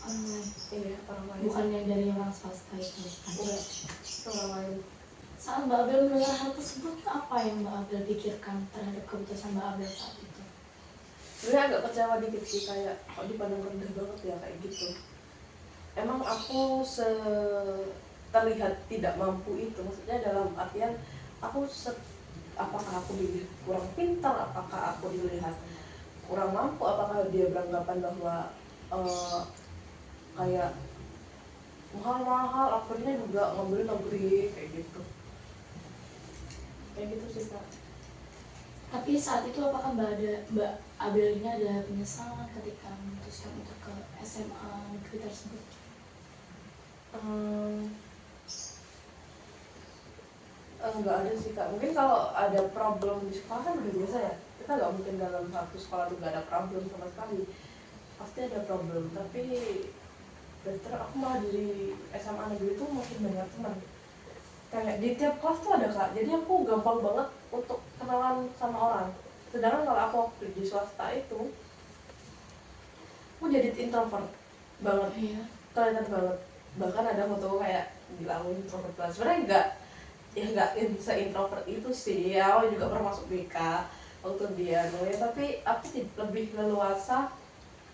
Speaker 1: orang lain?
Speaker 3: Iya, orang lain.
Speaker 1: Bukan yang dari orang swasta itu?
Speaker 3: Enggak, itu orang lain.
Speaker 1: Saat Mbak Abel mendengar hal tersebut, apa yang Mbak Abel pikirkan terhadap keputusan Mbak Abel saat itu?
Speaker 3: Sebenarnya agak kecewa dikit sih, kayak kok dipandang rendah banget ya kayak gitu. Emang aku terlihat tidak mampu itu, maksudnya dalam artian apakah aku dilihat kurang pintar, apakah aku dilihat kurang mampu, apakah dia beranggapan bahwa kayak mahal-mahal akhirnya juga ngambil negeri kayak gitu sih kak.
Speaker 1: Tapi saat itu apakah Mbak Abel ini ada penyesalan ketika memutuskan untuk ke SMA negeri tersebut?
Speaker 3: Nggak ada sih kak, mungkin kalau ada problem di sekolah kan udah biasa ya, kita nggak mungkin dalam satu sekolah tuh nggak ada problem sama sekali, pasti ada problem. Tapi better aku malah di SMA negeri tuh makin banyak teman, kayak di tiap kelas tuh ada kak, jadi aku gampang banget untuk kenalan sama orang. Sedangkan kalau aku waktu di swasta itu aku jadi introvert banget, kelihatan banget. Bahkan ada foto kayak bilang introvert banget, sebenarnya nggak se-introvert itu sih. Aku juga pernah masuk BK waktu dia nulis, tapi aku lebih leluasa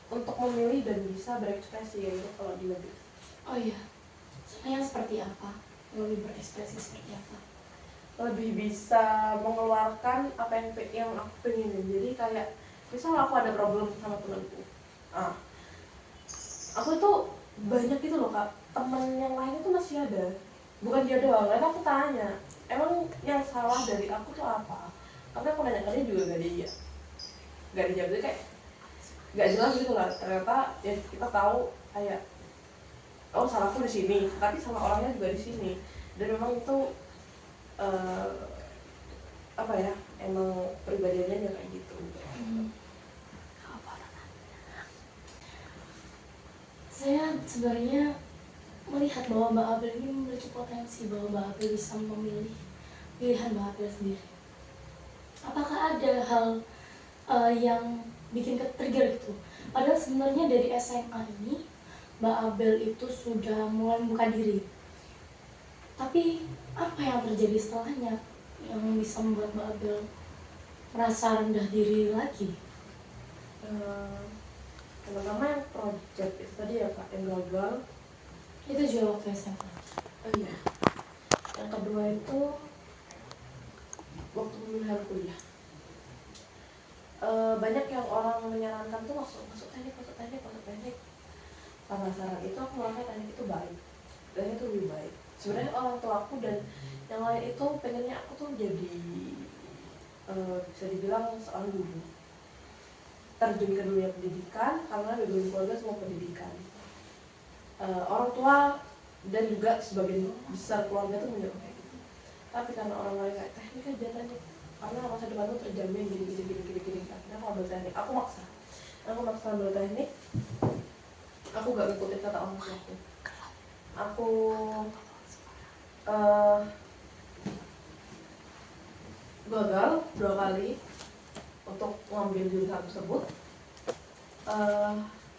Speaker 3: untuk memilih dan bisa berekspresi gitu kalau di negeri.
Speaker 1: Oh iya, yang seperti apa? Lebih berekspresi seperti apa?
Speaker 3: Lebih bisa mengeluarkan apa yang aku pengen. Jadi kayak misal aku ada problem sama temanku, aku tuh banyak gitu loh kak, temen yang lain itu masih ada, bukan dia doang. Lalu aku tanya, emang yang salah dari aku tuh apa? Tapi aku nanya juga gak dijawab, jadi kayak gak jelas gitu lah. Ternyata ya kita tahu kayak oh salahku di sini, tapi salah orangnya juga di sini. Dan memang itu eh, apa ya, emang pribadiannya kayak gitu.
Speaker 1: Saya sebenarnya melihat bahwa Mbak Abel ini memiliki potensi, bahwa Mbak Abel bisa memilih pilihan Mbak Abel sendiri. Apakah ada hal yang bikin ke-trigger gitu? Padahal sebenarnya dari SMA ini Mbak Abel itu sudah mulai membuka diri. Tapi apa yang terjadi setelahnya yang bisa membuat Mbak Abel merasa rendah diri lagi?
Speaker 3: Pertama yang project itu tadi ya Kak, yang gagal.
Speaker 1: Itu juga waktu SMA.
Speaker 3: Oh iya. Yang kedua itu waktu pemilihan kuliah. Banyak yang orang menyarankan tuh masuk teknik. Karena saran itu aku merasa teknik itu baik, dan itu lebih baik. Sebenarnya orang tua aku dan yang lain itu pengennya aku tuh jadi bisa dibilang seorang guru, terjun ke dunia pendidikan karena background keluarga semua pendidikan. Orang tua dan juga sebagian besar keluarga tuh menyuruh kayak gitu. Tapi karena orang lain kayak teknik aja teknik, karena masa depanmu terjamin gini. Akhirnya aku ambil teknik, aku maksa ambil teknik. Aku gak ngikutin kata orang tua aku. Aku gagal 2 kali untuk ngambil jurusan tersebut.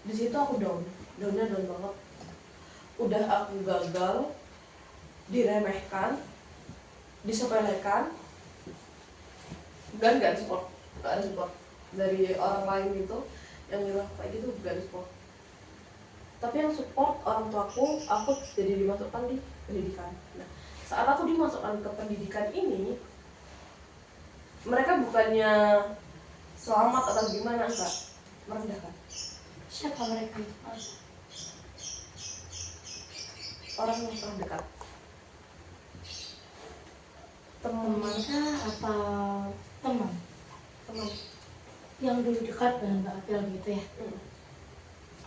Speaker 3: Di situ aku downnya down banget. Udah aku gagal, diremehkan, disepelekan, dan gak ada support dari orang lain gitu yang nyuruh kayak gitu, gak ada support. Tapi yang support orang tuaku, aku jadi dimasukkan di pendidikan. Nah, saat aku dimasukkan ke pendidikan ini, mereka bukannya selamat atau gimana, enggak, merendahkan.
Speaker 1: Siapa mereka?
Speaker 3: Orang yang pernah dekat.
Speaker 1: Teman kah atau teman
Speaker 3: Teman.
Speaker 1: yang dulu dekat dengan Mbak Abel gitu ya?
Speaker 3: Hmm.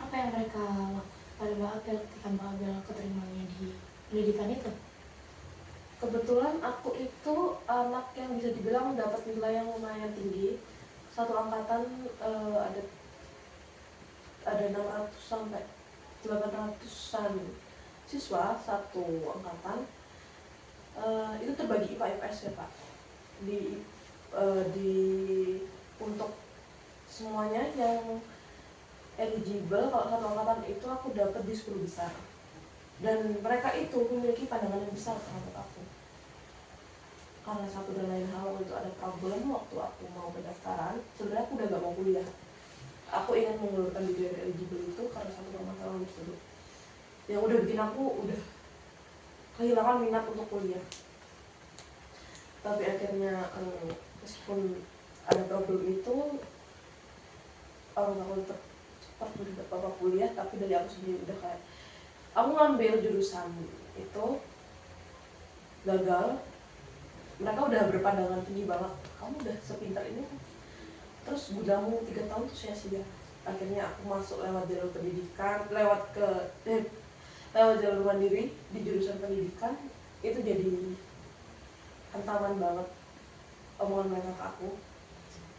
Speaker 1: Apa yang mereka lakukan pada Mbak Abel ketika Mbak Abel keterimanya di pendidikan itu?
Speaker 3: Kebetulan aku itu anak yang bisa dibilang dapat nilai yang lumayan tinggi. Satu angkatan ada 600 sampai 800-an siswa satu angkatan. Itu terbagi IPA IPS ya Pak. Di untuk semuanya yang eligible, kalau satu angkatan itu aku dapat di 10 besar. Dan mereka itu memiliki pandangan yang besar terhadap aku. Karena satu dan lain hal itu ada problem waktu aku mau pendaftaran. Sebenarnya aku udah gak mau kuliah. Aku ingin mengundurkan diri dari eligible itu karena satu permasalahan tersebut yang udah bikin aku udah kehilangan minat untuk kuliah. Tapi akhirnya meskipun ada problem itu, orang aku tetap cepat bapak kuliah. Tapi dari aku sendiri udah kayak, aku ngambil jurusan itu gagal. Mereka udah berpandangan tinggi banget, kamu udah sepintar ini terus gudamu 3 tahun tuh sia-sia. Akhirnya aku masuk lewat jalur pendidikan, lewat jalur mandiri di jurusan pendidikan. Itu jadi hantaman banget omongan mereka ke aku,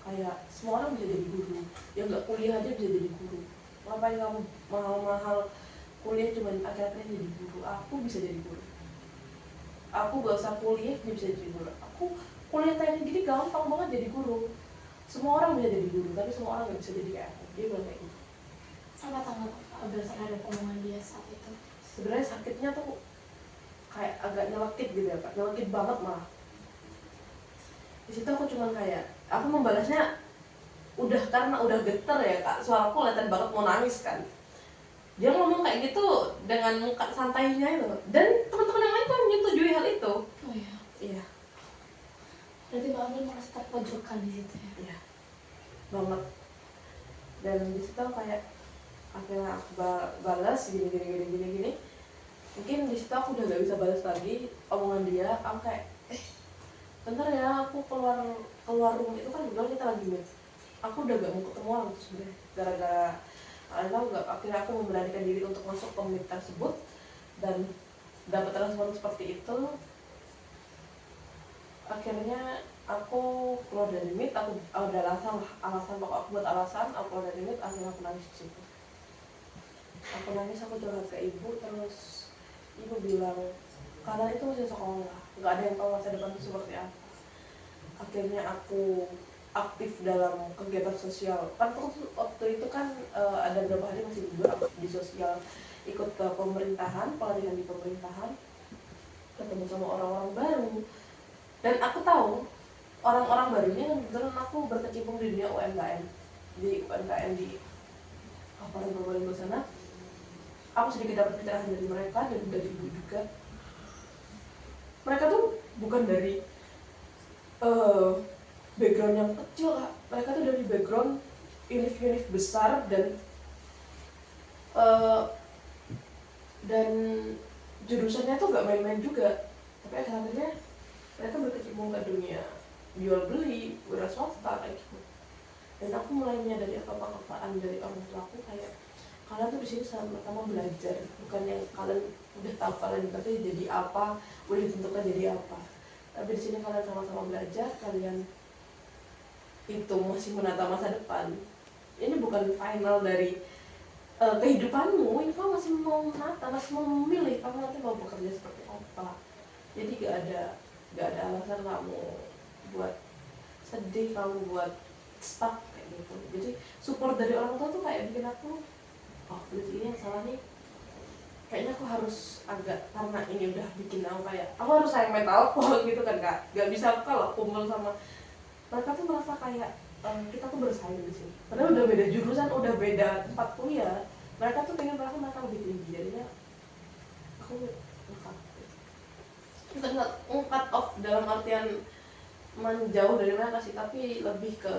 Speaker 3: kayak semua orang bisa jadi guru, yang nggak kuliah aja bisa jadi guru. Ngapain kamu mahal-mahal kuliah cuman akhir-akhirnya jadi guru? Aku bisa jadi guru, aku gak usah kuliah dia bisa jadi guru. Aku kuliah teknik gini gampang banget jadi guru. Semua orang bisa jadi guru, tapi semua orang gak bisa jadi kayak aku. Dia bilang kayak gitu.
Speaker 1: Apa tanggapan Pak Abel terhadap omongan dia saat itu?
Speaker 3: Sebenarnya sakitnya tuh kayak agak nyelekit gitu ya Pak, nyelekit banget malah. Di situ aku cuman kayak, aku membalasnya karena udah geter ya Kak, suaraku kelihatan banget mau nangis kan. Dia ngomong kayak gitu dengan muka santainya itu, dan teman-teman yang lain tuh menyetujui hal itu.
Speaker 1: Oh iya.
Speaker 3: Iya.
Speaker 1: Berarti Mbak Abel merasa terpojokkan di situ ya?
Speaker 3: Iya. Banget. Dan di situ kayak akhirnya aku balas gini. Mungkin di situ aku udah gak bisa balas lagi omongan dia. Aku kayak bentar ya, aku keluar rumah itu kan bilang kita lagi meet. Aku udah gak mau ketemu orang tuh sebenarnya gara-gara atau enggak, akhirnya aku memberanikan diri untuk masuk ke meet tersebut dan dapat respon seperti itu. Akhirnya aku keluar dari meet, aku ada alasan pokok aku buat alasan aku keluar dari meet. Akhirnya aku nangis di situ, aku nangis, aku curhat ke ibu, terus ibu bilang kalian itu masih sekolah, nggak ada yang tahu masa depan itu seperti apa. Akhirnya aku aktif dalam kegiatan sosial, kan waktu itu kan ada beberapa hari masih libur, aktif di sosial, ikut ke pemerintahan, pelatihan di pemerintahan, ketemu sama orang-orang baru, dan aku tahu orang-orang barunya kan kebetulan aku berkecimpung di dunia UMKM, di Kabupaten Probolinggo sana. Aku sedikit dapat pencerahan dari mereka dan dari ibu juga. Mereka tuh bukan dari background yang kecil, Kak. Mereka tuh dari background univ-univ besar dan jurusannya tuh gak main-main juga. Tapi akhirnya mereka berkecimpung ke dunia jual beli, wira swasta kayak gitu. Dan aku mulai menyadari apa-apaan dari orang tua aku, kayak kalian tuh di sini sama-sama belajar, bukan yang kalian udah tahu kalian nanti jadi apa, udah ditentukan jadi apa. Tapi di sini kalian sama-sama belajar, kalian itu masih menata masa depan. Ini bukan final dari kehidupanmu, ini kamu masih mau menata, masih mau memilih kamu nanti mau bekerja seperti apa. Jadi gak ada alasan kamu buat sedih, kamu buat stuck kayak gitu. Jadi support dari orang tua tuh kayak bikin aku, oh berarti ini yang salah nih, kayaknya aku harus agak, karena ini udah bikin aku kayak aku harus sayang mental aku gitu kan Kak. Gak bisa kalau kumpul sama mereka tuh merasa kayak kita tuh bersaing di sini, padahal udah beda jurusan, udah beda tempat kuliah. Mereka tuh pengen merasa mereka lebih tinggi, jadinya aku nggak cut off dalam artian menjauh dari mereka sih, tapi lebih ke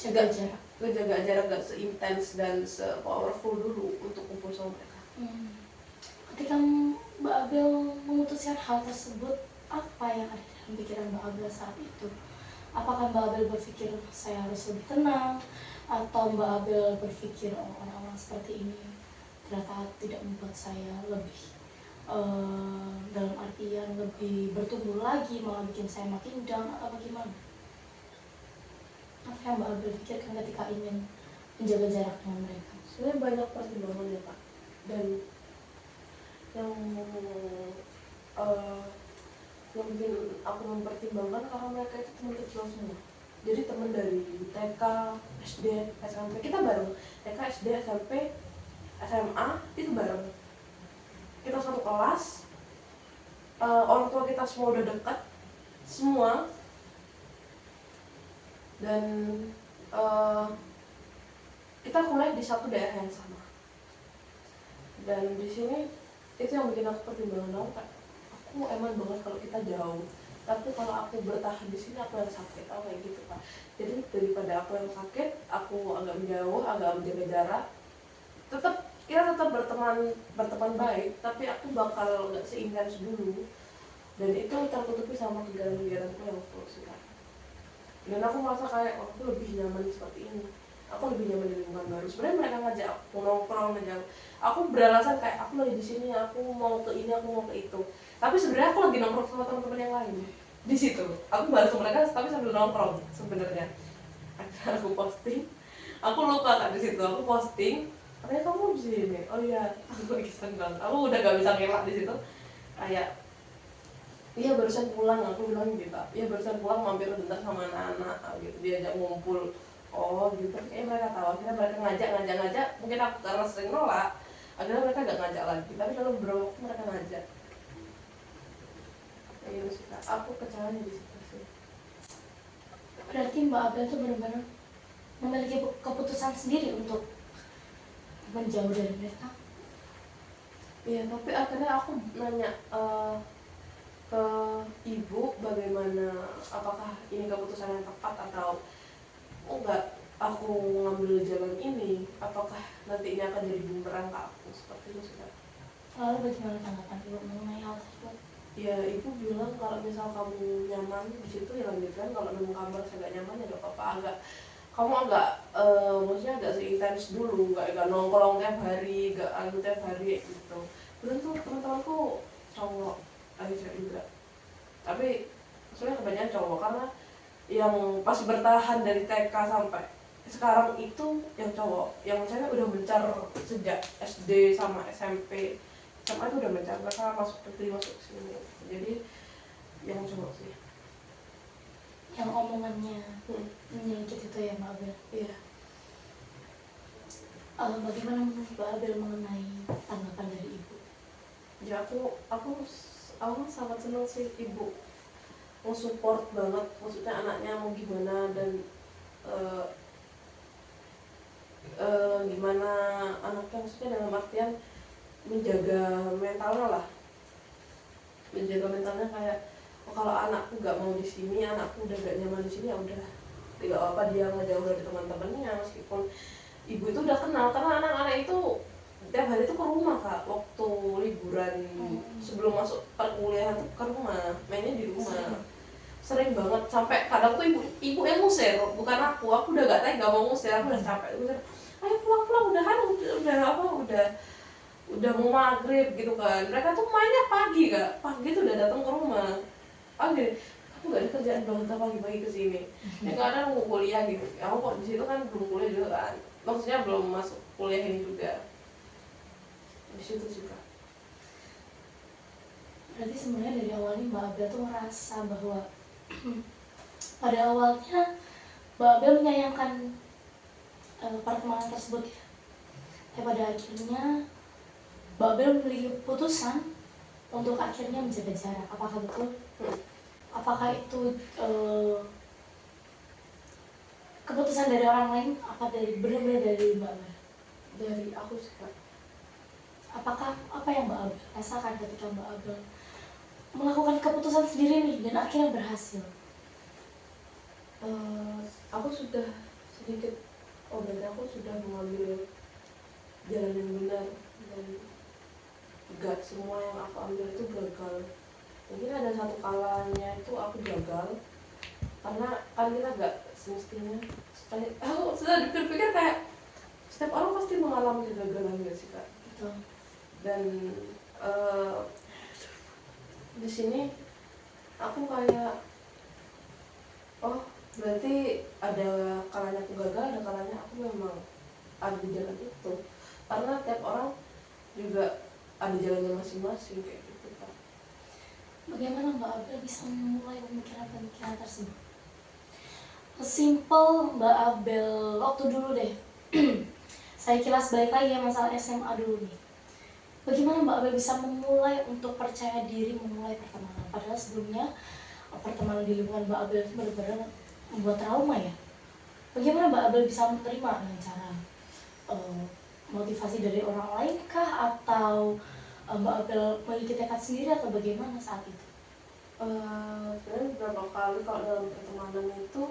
Speaker 1: jaga jarak,
Speaker 3: ngejaga jarak, gak seintens dan se-powerful dulu untuk kumpul sama mereka.
Speaker 1: Ketika Mbak Abel memutuskan hal tersebut, apa yang ada dalam pikiran Mbak Abel saat itu? Apakah Mbak Abel berpikir saya harus lebih tenang, atau Mbak Abel berpikir oh, orang-orang seperti ini ternyata tidak membuat saya lebih dalam artian lebih bertumbuh lagi, malah bikin saya makin down, atau bagaimana? Apa yang Mbak Abel pikirkan ketika ingin menjaga jarak dengan mereka?
Speaker 3: Sebenarnya banyak pertimbangan ya Pak, dan yang bikin aku mempertimbangkan karena mereka itu teman kecil semua. Jadi teman dari TK, SD, SMP kita bareng, TK, SD, SMP, SMA itu bareng. Kita satu kelas, orang tua kita semua udah dekat semua, dan kita kuliah di satu daerah yang sama. Dan di sini itu yang bikin aku pertimbangan, aku eman banget kalau kita jauh, tapi kalau aku bertahan di sini aku yang sakit, aku kayak gitu Pak. Jadi daripada aku yang sakit, aku agak menjauh, agak menjaga jarak. Kita tetap berteman baik, tapi aku bakal nggak seintens dulu, dan itu tertutupi sama kegiatan-kegiatanku yang full sekarang. Dan aku merasa kayak aku lebih nyaman seperti ini, aku lebih nyaman di lingkungan baru. Sebenarnya mereka ngajak aku nongkrong, aku beralasan kayak aku lagi di sini, aku mau ke ini, aku mau ke itu. Tapi sebenarnya aku lagi nongkrong sama teman-teman yang lain di situ. Aku balas mereka tapi sambil nongkrong sebenarnya. Aku posting, aku lupa Kak di situ. Aku posting, katanya kamu di sini. Oh iya, aku lagi senang. Aku udah gak bisa ngelak di situ. Kayak iya barusan pulang, aku bilang gitu. Iya barusan pulang, mampir bentar sama anak-anak gitu, diajak ngumpul. Oh gitu, kayaknya mereka tahu. Akhirnya mereka ngajak. Mungkin aku karena sering nolak, akhirnya mereka gak ngajak lagi. Tapi kalau beberapa waktu mereka ngajak. Kayak gitu sih Kak. Aku kecewanya di situ sih.
Speaker 1: Berarti Mbak Abel itu benar-benar memiliki keputusan sendiri untuk menjauh dari mereka.
Speaker 3: Iya, tapi akhirnya aku nanya ke ibu bagaimana, apakah ini keputusan yang tepat atau enggak aku ngambil jalan ini, apakah nanti ini akan jadi bumerang ke aku, seperti itu sih Kak.
Speaker 1: Lalu bagaimana tanggapan ibu mengenai hal tersebut?
Speaker 3: Ya ibu bilang kalau misal kamu nyaman di situ ya lanjutkan, kalau memang kamu merasa gak nyaman ya gak apa-apa. kamu agak maksudnya agak seintens dulu, gak nongkrong tiap hari, gak anu tiap hari gitu. Belum tuh teman-temanku cowok ada cewek juga, tapi sebenarnya kebanyakan cowok karena yang pas bertahan dari TK sampai sekarang itu yang cowok, yang cewek udah mencar sejak SD sama SMP, SMA itu udah mencar, mereka masuk negeri masuk sini, jadi yang cowok sih.
Speaker 1: Yang omongannya menyingkit itu ya Mbak Abel.
Speaker 3: Iya.
Speaker 1: Bagaimana menurut Mbak Abel mengenai tanggapan dari ibu?
Speaker 3: Ya aku sangat senang sih ibu mau support banget, maksudnya anaknya mau gimana dan gimana anaknya, maksudnya dalam artian menjaga mentalnya lah, menjaga mentalnya kayak kalau anakku gak mau di sini, anakku udah gak nyaman di sini, ya udah tidak apa dia ngejauh dari teman-temannya, meskipun ibu itu udah kenal karena anak-anak itu tiap hari itu ke rumah Kak, waktu liburan sebelum masuk perkuliahan tuh ke rumah, mainnya di rumah sering banget, sampai kadang tuh ibu yang ngusir, bukan aku udah gak tega mau ngusir, aku udah capek ngusir, ayo pulang udah mau maghrib gitu kan, mereka tuh mainnya pagi tuh udah datang ke rumah pagi, aku gak ada kerjaan banget pagi-pagi kesini, ya kadang mau kuliah gitu, aku kok di situ kan belum kuliah juga kan, maksudnya belum masuk kuliah ini juga, di situ juga.
Speaker 1: Berarti sebenarnya dari awalnya Mbak Abel tuh merasa bahwa pada awalnya Mbak Abel menyayangkan pertemanan tersebut ya. Pada akhirnya Mbak Abel memiliki keputusan untuk akhirnya menjaga jarak. Apakah betul? Apakah itu keputusan dari orang lain? Apa dari benar-benar dari Mbak Abel?
Speaker 3: Dari aku sih Kak.
Speaker 1: Apakah apa yang Mbak Abel rasakan ketika Mbak Abel melakukan keputusan sendiri nih dan akhirnya berhasil?
Speaker 3: Aku sudah sedikit, berarti aku sudah mengambil jalan yang benar dan gak semua yang aku ambil itu gagal. Mungkin ada satu kalanya itu aku gagal karena kan kita gak semestinya, aku sudah dipikir kayak setiap orang pasti mengalami kegagalan gak sih Kak?
Speaker 1: Betul.
Speaker 3: Dan di sini aku kayak berarti ada kalanya aku gagal, ada kalanya aku memang ada di jalan itu, karena tiap orang juga ada jalannya masing-masing kayak gitu Kak.
Speaker 1: Bagaimana Mbak Abel bisa memulai pemikiran-pemikiran tersebut? Simple Mbak Abel waktu dulu deh. Saya kilas balik lagi ya masalah SMA dulu nih. Bagaimana Mbak Abel bisa memulai untuk percaya diri memulai pertemanan? Padahal sebelumnya pertemanan di lingkungan Mbak Abel itu benar-benar membuat trauma ya. Bagaimana Mbak Abel bisa menerima dengan cara motivasi dari orang lain kah, atau Mbak Abel memiliki tekad sendiri, atau bagaimana saat itu?
Speaker 3: Sebenarnya beberapa kali kalau dalam pertemanan itu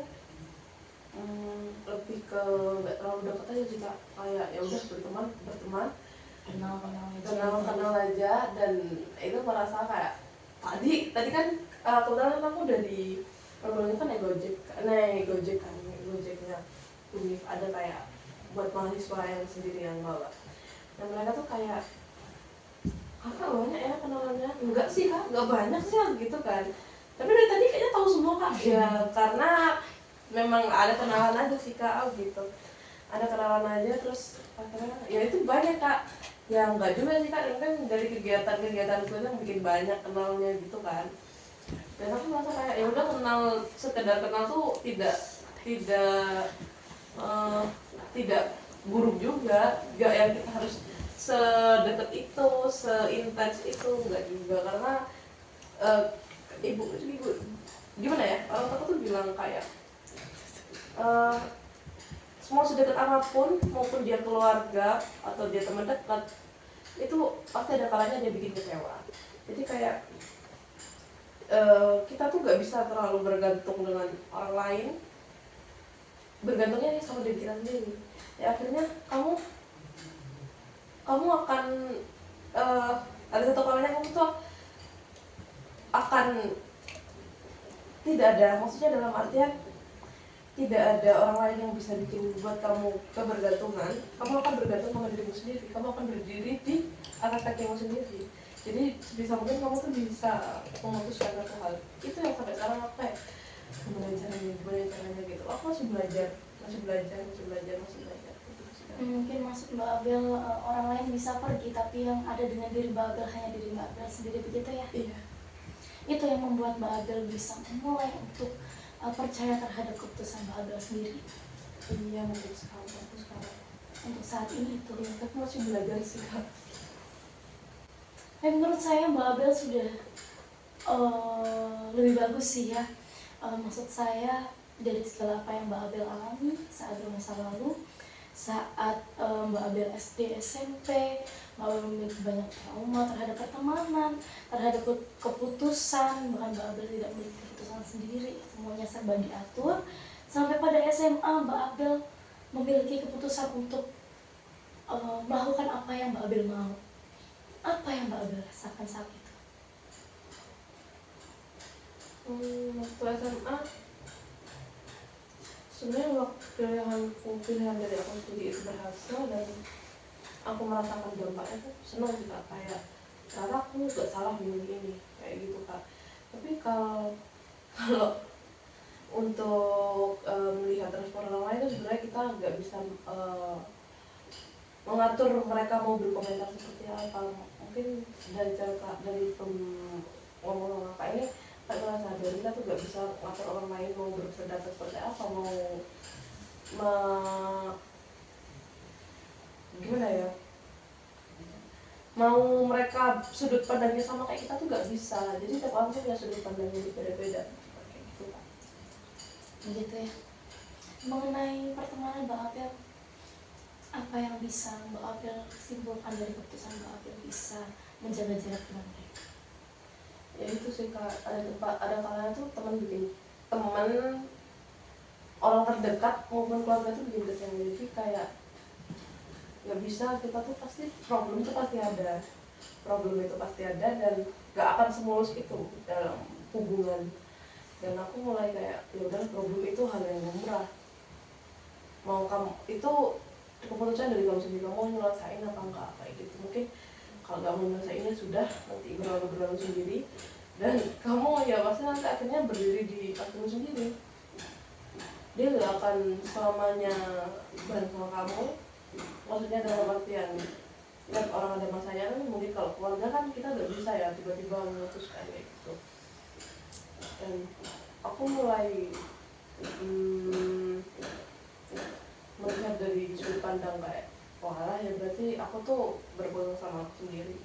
Speaker 3: lebih ke gak terlalu dekat aja sih Kak, kayak ya udah berteman kenal aja, dan itu merasa kayak tadi kan kebetulan aku udah di perguruan kan naik gojeknya Unif, ada kayak buat mahasiswa yang sendiri yang bawa, dan mereka tuh kayak kakak banyak ya kenalannya, enggak sih Kak, enggak banyak sih gitu kan, tapi dari tadi kayaknya tahu semua Kak ya, karena memang ada kenalan aja sih Kak, gitu, ada kenalan aja, terus akhirnya ya itu banyak Kak, ya enggak juga sih Kak, kan dari kegiatan gue yang bikin banyak kenalnya gitu kan, dan aku merasa kayak ya udah sekedar kenal tuh tidak buruk juga, enggak yang kita harus sedekat itu, seintens itu, enggak juga, karena ibu gimana ya, orang tua tuh bilang kayak semua sedekat apapun, maupun dia keluarga atau dia teman dekat, itu pasti ada kalanya dia bikin kecewa. Jadi kayak kita tuh gak bisa terlalu bergantung dengan orang lain, bergantungnya sama diri kita sendiri. Ya akhirnya kamu akan ada satu kalanya kamu tuh akan tidak ada, maksudnya dalam artian tidak ada orang lain yang bisa bikin buat kamu kebergantungan, kamu akan bergantung sama dirimu sendiri, kamu akan berdiri di atas kakimu sendiri. Jadi sebisa mungkin kamu tuh bisa memutuskan satu hal. Itu yang sampai sekarang aku kayak gimana caranya gitu. Aku masih belajar gitu sih.
Speaker 1: Mungkin maksud Mbak Abel orang lain bisa pergi, tapi yang ada dengan diri Mbak Abel hanya diri Mbak Abel sendiri, begitu ya?
Speaker 3: Iya.
Speaker 1: Itu yang membuat Mbak Abel bisa mulai untuk percaya terhadap keputusan Mbak Abel sendiri.
Speaker 3: Iya, mungkin sekarang
Speaker 1: Untuk saat ini itu.
Speaker 3: iya, tapi masih belajar sih Kak.
Speaker 1: Menurut saya Mbak Abel sudah lebih bagus sih ya. Maksud saya dari segala apa yang Mbak Abel alami saat bermasa lalu, saat Mbak Abel SD, SMP, Mbak Abel memiliki banyak trauma terhadap pertemanan, terhadap keputusan, bahkan Mbak Abel tidak memiliki keputusan sendiri, semuanya serba diatur. Sampai pada SMA Mbak Abel memiliki keputusan untuk melakukan apa yang Mbak Abel mau. Apa yang Mbak Abel rasakan saat itu?
Speaker 3: Waktu SMA sebenarnya waktu pilihan dari aku sendiri itu berhasil dan aku merasakan dampaknya tuh senang juga, kayak karena aku gak salah milih ini kayak gitu Kak. Tapi kalau untuk melihat respon orang lain itu sebenarnya kita nggak bisa mengatur mereka mau berkomentar seperti apa. Mungkin dari ngomong Kakak ini Kak merasa dari kita tuh gak bisa ngatur orang lain mau berpendapat seperti apa, gimana ya, mau mereka sudut pandangnya sama kayak kita tuh gak bisa. Jadi tiap orang tuh punya sudut pandangnya beda-beda kayak gitu Kak.
Speaker 1: Begitu ya. Mengenai pertemanan Mbak Abel, apa yang bisa Mbak Abel simpulkan dari keputusan Mbak Abel bisa menjaga jarak dengan mereka?
Speaker 3: Ya itu sih Kak, ada kalanya tuh teman orang terdekat maupun keluarga tuh bikin dekat. Jadi kayak nggak bisa, kita tuh pasti problem itu pasti ada dan nggak akan semulus itu dalam hubungan. Dan aku mulai kayak ya udah, problem itu hal yang lumrah, mau kamu itu keputusan dari kamu sendiri, kamu mau nyelesain apa enggak kayak gitu. Mungkin kalau nggak mau nyelesainnya sudah, nanti berlalu sendiri dan kamu ya pasti nanti akhirnya berdiri di kakimu sendiri. Dia nggak akan selamanya bareng sama kamu, maksudnya dalam artian kan orang ada masanya kan. Mungkin kalau keluarga kan kita nggak bisa ya tiba-tiba memutuskan kayak gitu. Dan aku mulai melihat dari sudut pandang kayak wah ya berarti aku tuh berbohong sama aku sendiri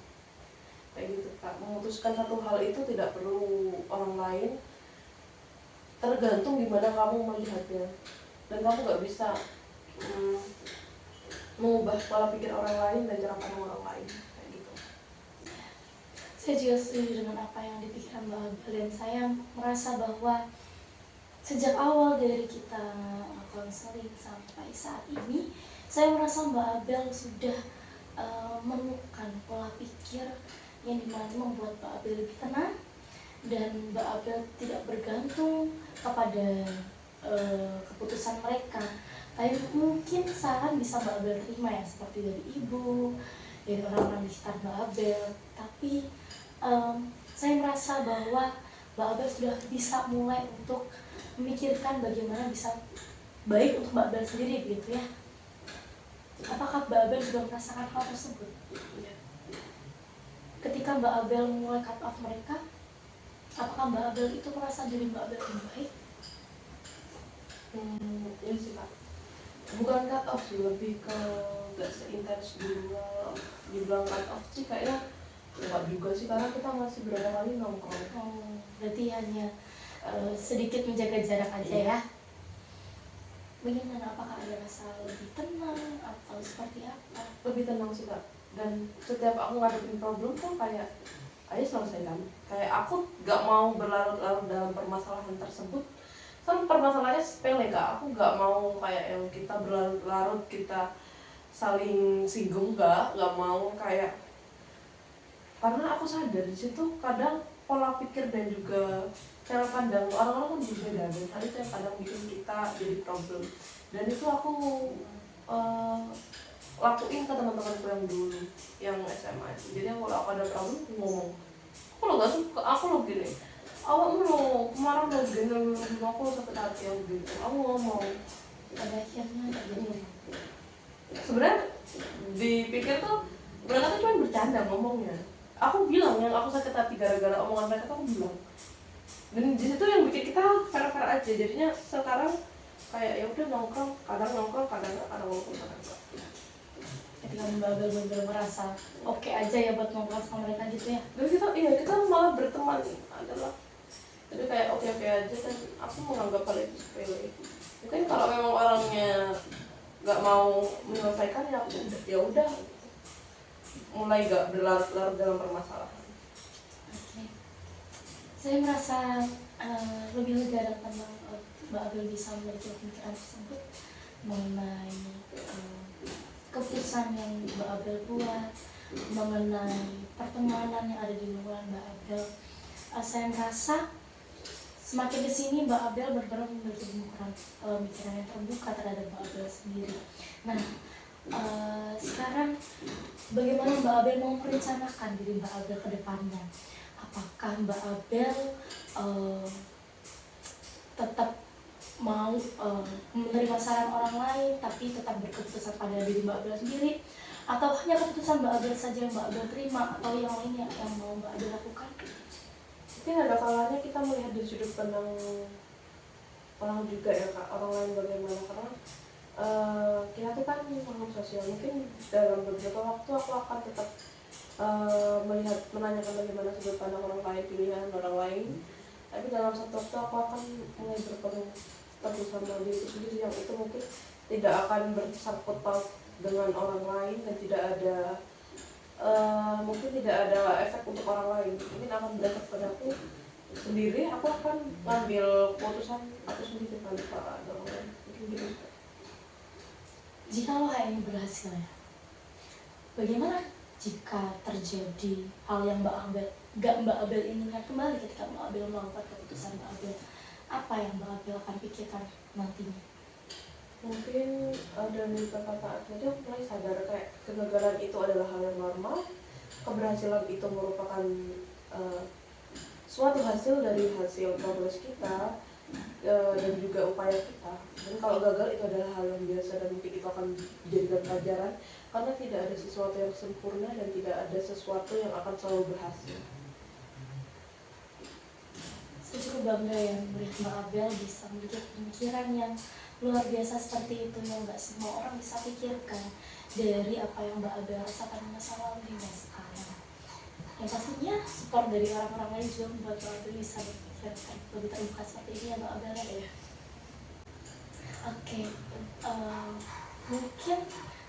Speaker 3: kayak gitu Kak. Memutuskan satu hal itu tidak perlu orang lain, tergantung gimana kamu melihatnya. Dan kamu nggak bisa mengubah pola pikir orang lain dan cara pandang orang lain kayak gitu.
Speaker 1: Saya juga setuju dengan apa yang dipikirkan Mbak Abel, dan saya merasa bahwa sejak awal dari kita konseling sampai saat ini, saya merasa Mbak Abel sudah menemukan pola pikir yang dimana membuat Mbak Abel lebih tenang, dan Mbak Abel tidak bergantung kepada keputusan mereka. Tapi mungkin saran bisa Mbak Abel terima ya, seperti dari ibu, dari orang-orang di sekitar Mbak Abel. Tapi saya merasa bahwa Mbak Abel sudah bisa mulai untuk memikirkan bagaimana bisa baik untuk Mbak Abel sendiri, begitu ya. Apakah Mbak Abel juga merasakan hal tersebut? Ketika Mbak Abel mulai cut off mereka, apakah Mbak Abel itu merasa diri Mbak Abel lebih baik?
Speaker 3: Ya sih Kak, bukan cut off sih, lebih ke gak seintens dulu. Dibilang cut off sih kayaknya enggak juga sih, karena kita masih berapa kali nongkrong.
Speaker 1: Berarti hanya sedikit menjaga jarak aja ya. Bagaimana, apakah ada rasa lebih tenang atau seperti apa?
Speaker 3: Lebih tenang sih Kak. Dan setiap aku ngadepin problem tuh kayak ayo selesaikan. Kayak aku gak mau berlarut-larut dalam permasalahan tersebut. Kan permasalahannya sepele Kak. Aku gak mau kayak yang kita berlarut-larut, kita saling singgung, gak mau kayak, karena aku sadar di situ kadang pola pikir dan juga cara pandang orang-orang kan berbeda, dan ada itu yang kadang bikin kita jadi problem. Dan itu aku lakuin ke teman-temanku yang dulu, yang SMA itu. Jadi kalau aku ada problem, aku ngomong, aku lo gak suka, aku lo gini, awakmu lo kemarin lo gini, aku lo sakit hati yang gitu, aku ngomong.
Speaker 1: Pada akhirnya jadi
Speaker 3: Sebenarnya dipikir tuh mereka tuh cuma bercanda ngomongnya. Aku bilang yang aku sakit hati gara-gara omongan mereka tuh, aku bilang. Dan di situ yang bikin kita fair-fair aja. Jadinya sekarang kayak ya udah nongkrong, kadang nggak, kadang nongkrong, kadang nggak.
Speaker 1: ketika Mbak Abel benar-benar merasa oke aja ya buat nongkrong sama mereka gitu ya.
Speaker 3: Dan kita malah berteman adalah, jadi kayak oke aja, dan aku menganggap hal itu sepele. Mungkin kalau memang orangnya nggak mau menyelesaikan, ya udah mulai nggak berlarut-larut dalam permasalahan.
Speaker 1: Oke. Saya merasa lebih lega dan tenang Mbak Abel bisa memiliki pemikiran tersebut mengenai keputusan yang Mbak Abel buat, mengenai pertemanan yang ada di lingkungan Mbak Abel. Saya merasa semakin kesini Mbak Abel benar-benar memiliki pemikiran yang terbuka terhadap Mbak Abel sendiri. Nah, sekarang bagaimana Mbak Abel mau merencanakan diri Mbak Abel ke depannya? Apakah Mbak Abel tetap mau menerima saran orang lain tapi tetap berkeputusan pada diri Mbak Abel sendiri, atau hanya keputusan Mbak Abel saja yang Mbak Abel terima, atau yang lainnya yang mau Mbak Abel lakukan?
Speaker 3: Mungkin ada kalanya kita melihat dari sudut pandang orang juga ya Kak, orang lain bagaimana, karena kita tuh kan makhluk sosial. Mungkin dalam beberapa waktu aku akan tetap menanyakan bagaimana sudut pandang orang lain, pilihan orang lain. Tapi dalam satu waktu aku akan mulai berpegang teguh sama diri sendiri, yang itu mungkin tidak akan bersangkut paut dengan orang lain, dan tidak ada mungkin tidak ada efek untuk orang lain. Mungkin akan berdasar pada aku sendiri, aku akan ngambil keputusan aku sendiri tanpa ada orang lain. Mungkin gitu.
Speaker 1: Jika lo hal ini berhasil ya, bagaimana jika terjadi hal yang Mbak Abel inginkan kembali ketika Mbak Abel melakukan keputusan Mbak Abel? Apa yang Mbak Abel akan pikirkan nantinya?
Speaker 3: Mungkin dari perkataan tadi aku mulai sadar kayak kegagalan itu adalah hal yang normal, keberhasilan itu merupakan suatu hasil dari hasil progres kita dan juga upaya kita. Dan kalau gagal itu adalah hal yang biasa, dan mungkin itu akan dijadikan pelajaran, karena tidak ada sesuatu yang sempurna dan tidak ada sesuatu yang akan selalu berhasil.
Speaker 1: Saya cukup bangga ya melihat Mbak Abel bisa memiliki pemikiran yang luar biasa seperti itu, yang nggak semua orang bisa pikirkan dari apa yang Mbak Abel rasakan di masa lalu hingga sekarang. Yang pastinya support dari orang-orang lain juga membuat Mbak Abel bisa berpikir lebih terbuka seperti ini ya Mbak Abel ya. Oke, mungkin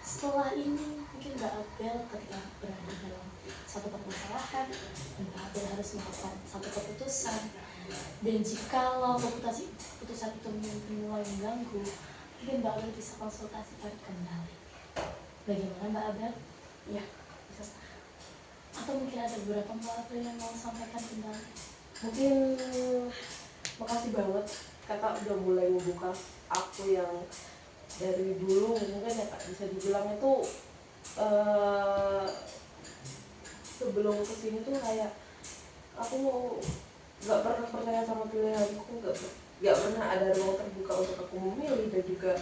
Speaker 1: setelah ini mungkin Mbak Abel ketika berada dalam satu permasalahan, Mbak Abel harus melakukan satu keputusan, dan jikalau keputusan itu mulai mengganggu, mungkin Mbak Abel bisa konsultasikan kembali. Bagaimana Mbak Abel?
Speaker 3: Ya, bisa.
Speaker 1: Atau mungkin ada beberapa Mbak Abel yang mau sampaikan kembali?
Speaker 3: Mungkin makasih banget Kakak udah mulai membuka aku yang dari dulu mungkin ya Kak, bisa dibilang itu sebelum kesini tuh kayak aku mau nggak pernah percaya sama pilihanku, nggak pernah ada ruang terbuka untuk aku memilih, dan juga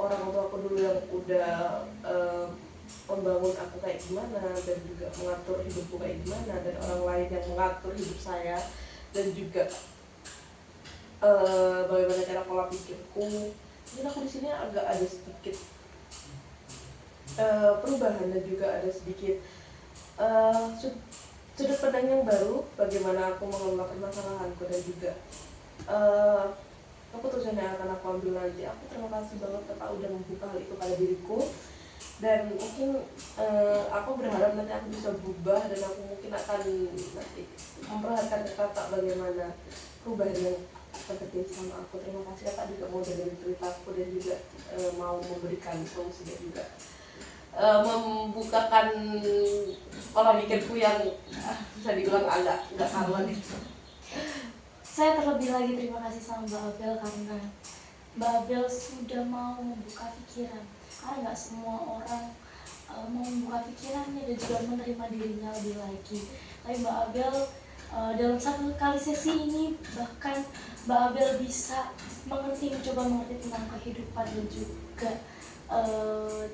Speaker 3: orang tua aku dulu yang udah membangun aku kayak gimana, dan juga mengatur hidupku kayak gimana, dan orang lain yang mengatur hidup saya, dan juga bagaimana cara pola pikirku. Mungkin aku di sini agak ada sedikit perubahan, dan juga ada sedikit sudut pandang yang baru bagaimana aku mengelola permasalahanku, dan juga keputusan yang akan aku ambil nanti. Aku terima kasih banget Kakak udah membuka hal itu pada diriku, dan mungkin aku berharap nanti aku bisa berubah, dan aku mungkin akan nanti memperhatikan Kakak bagaimana perubahan yang akan terjadi sama aku. Terima kasih Kakak juga mau dengerin ceritaku, dan juga mau memberikan solusinya juga.
Speaker 2: membukakan pola pikirku yang bisa dibilang agak nggak karuan.
Speaker 1: Saya terlebih lagi terima kasih sama Mbak Abel karena Mbak Abel sudah mau membuka pikiran. Karena nggak semua orang mau membuka pikirannya dan juga menerima dirinya lebih lagi. Tapi Mbak Abel dalam satu kali sesi ini bahkan Mbak Abel bisa mencoba mengerti tentang kehidupan dan juga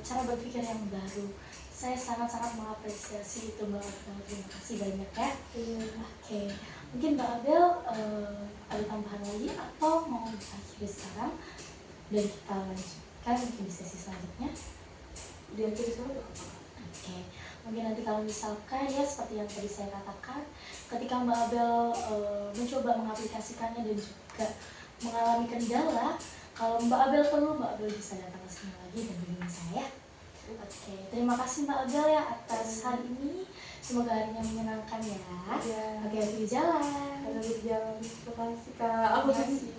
Speaker 1: cara berpikir yang baru. Saya sangat-sangat mengapresiasi itu Mbak Abel. Terima kasih banyak ya. Oke. Mungkin Mbak Abel ada tambahan lagi atau mau diakhiri sekarang dan kita lanjutkan mungkin di sesi selanjutnya.
Speaker 3: Diakhiri sama
Speaker 1: Oke, mungkin nanti kalau misalkan ya seperti yang tadi saya katakan, ketika Mbak Abel mencoba mengaplikasikannya dan juga mengalami kendala, kalau Mbak Abel perlu, Mbak Abel bisa datang ke sini lagi dan hubungi saya. Oke, terima kasih Mbak Abel ya atas hari ini. Semoga harinya menyenangkan ya.
Speaker 3: Ya.
Speaker 1: Oke, hati jalan.
Speaker 3: Ada berjalan. Terima kasih Kak. Aku
Speaker 1: Terima kasih.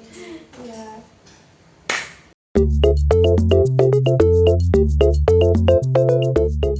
Speaker 3: ya.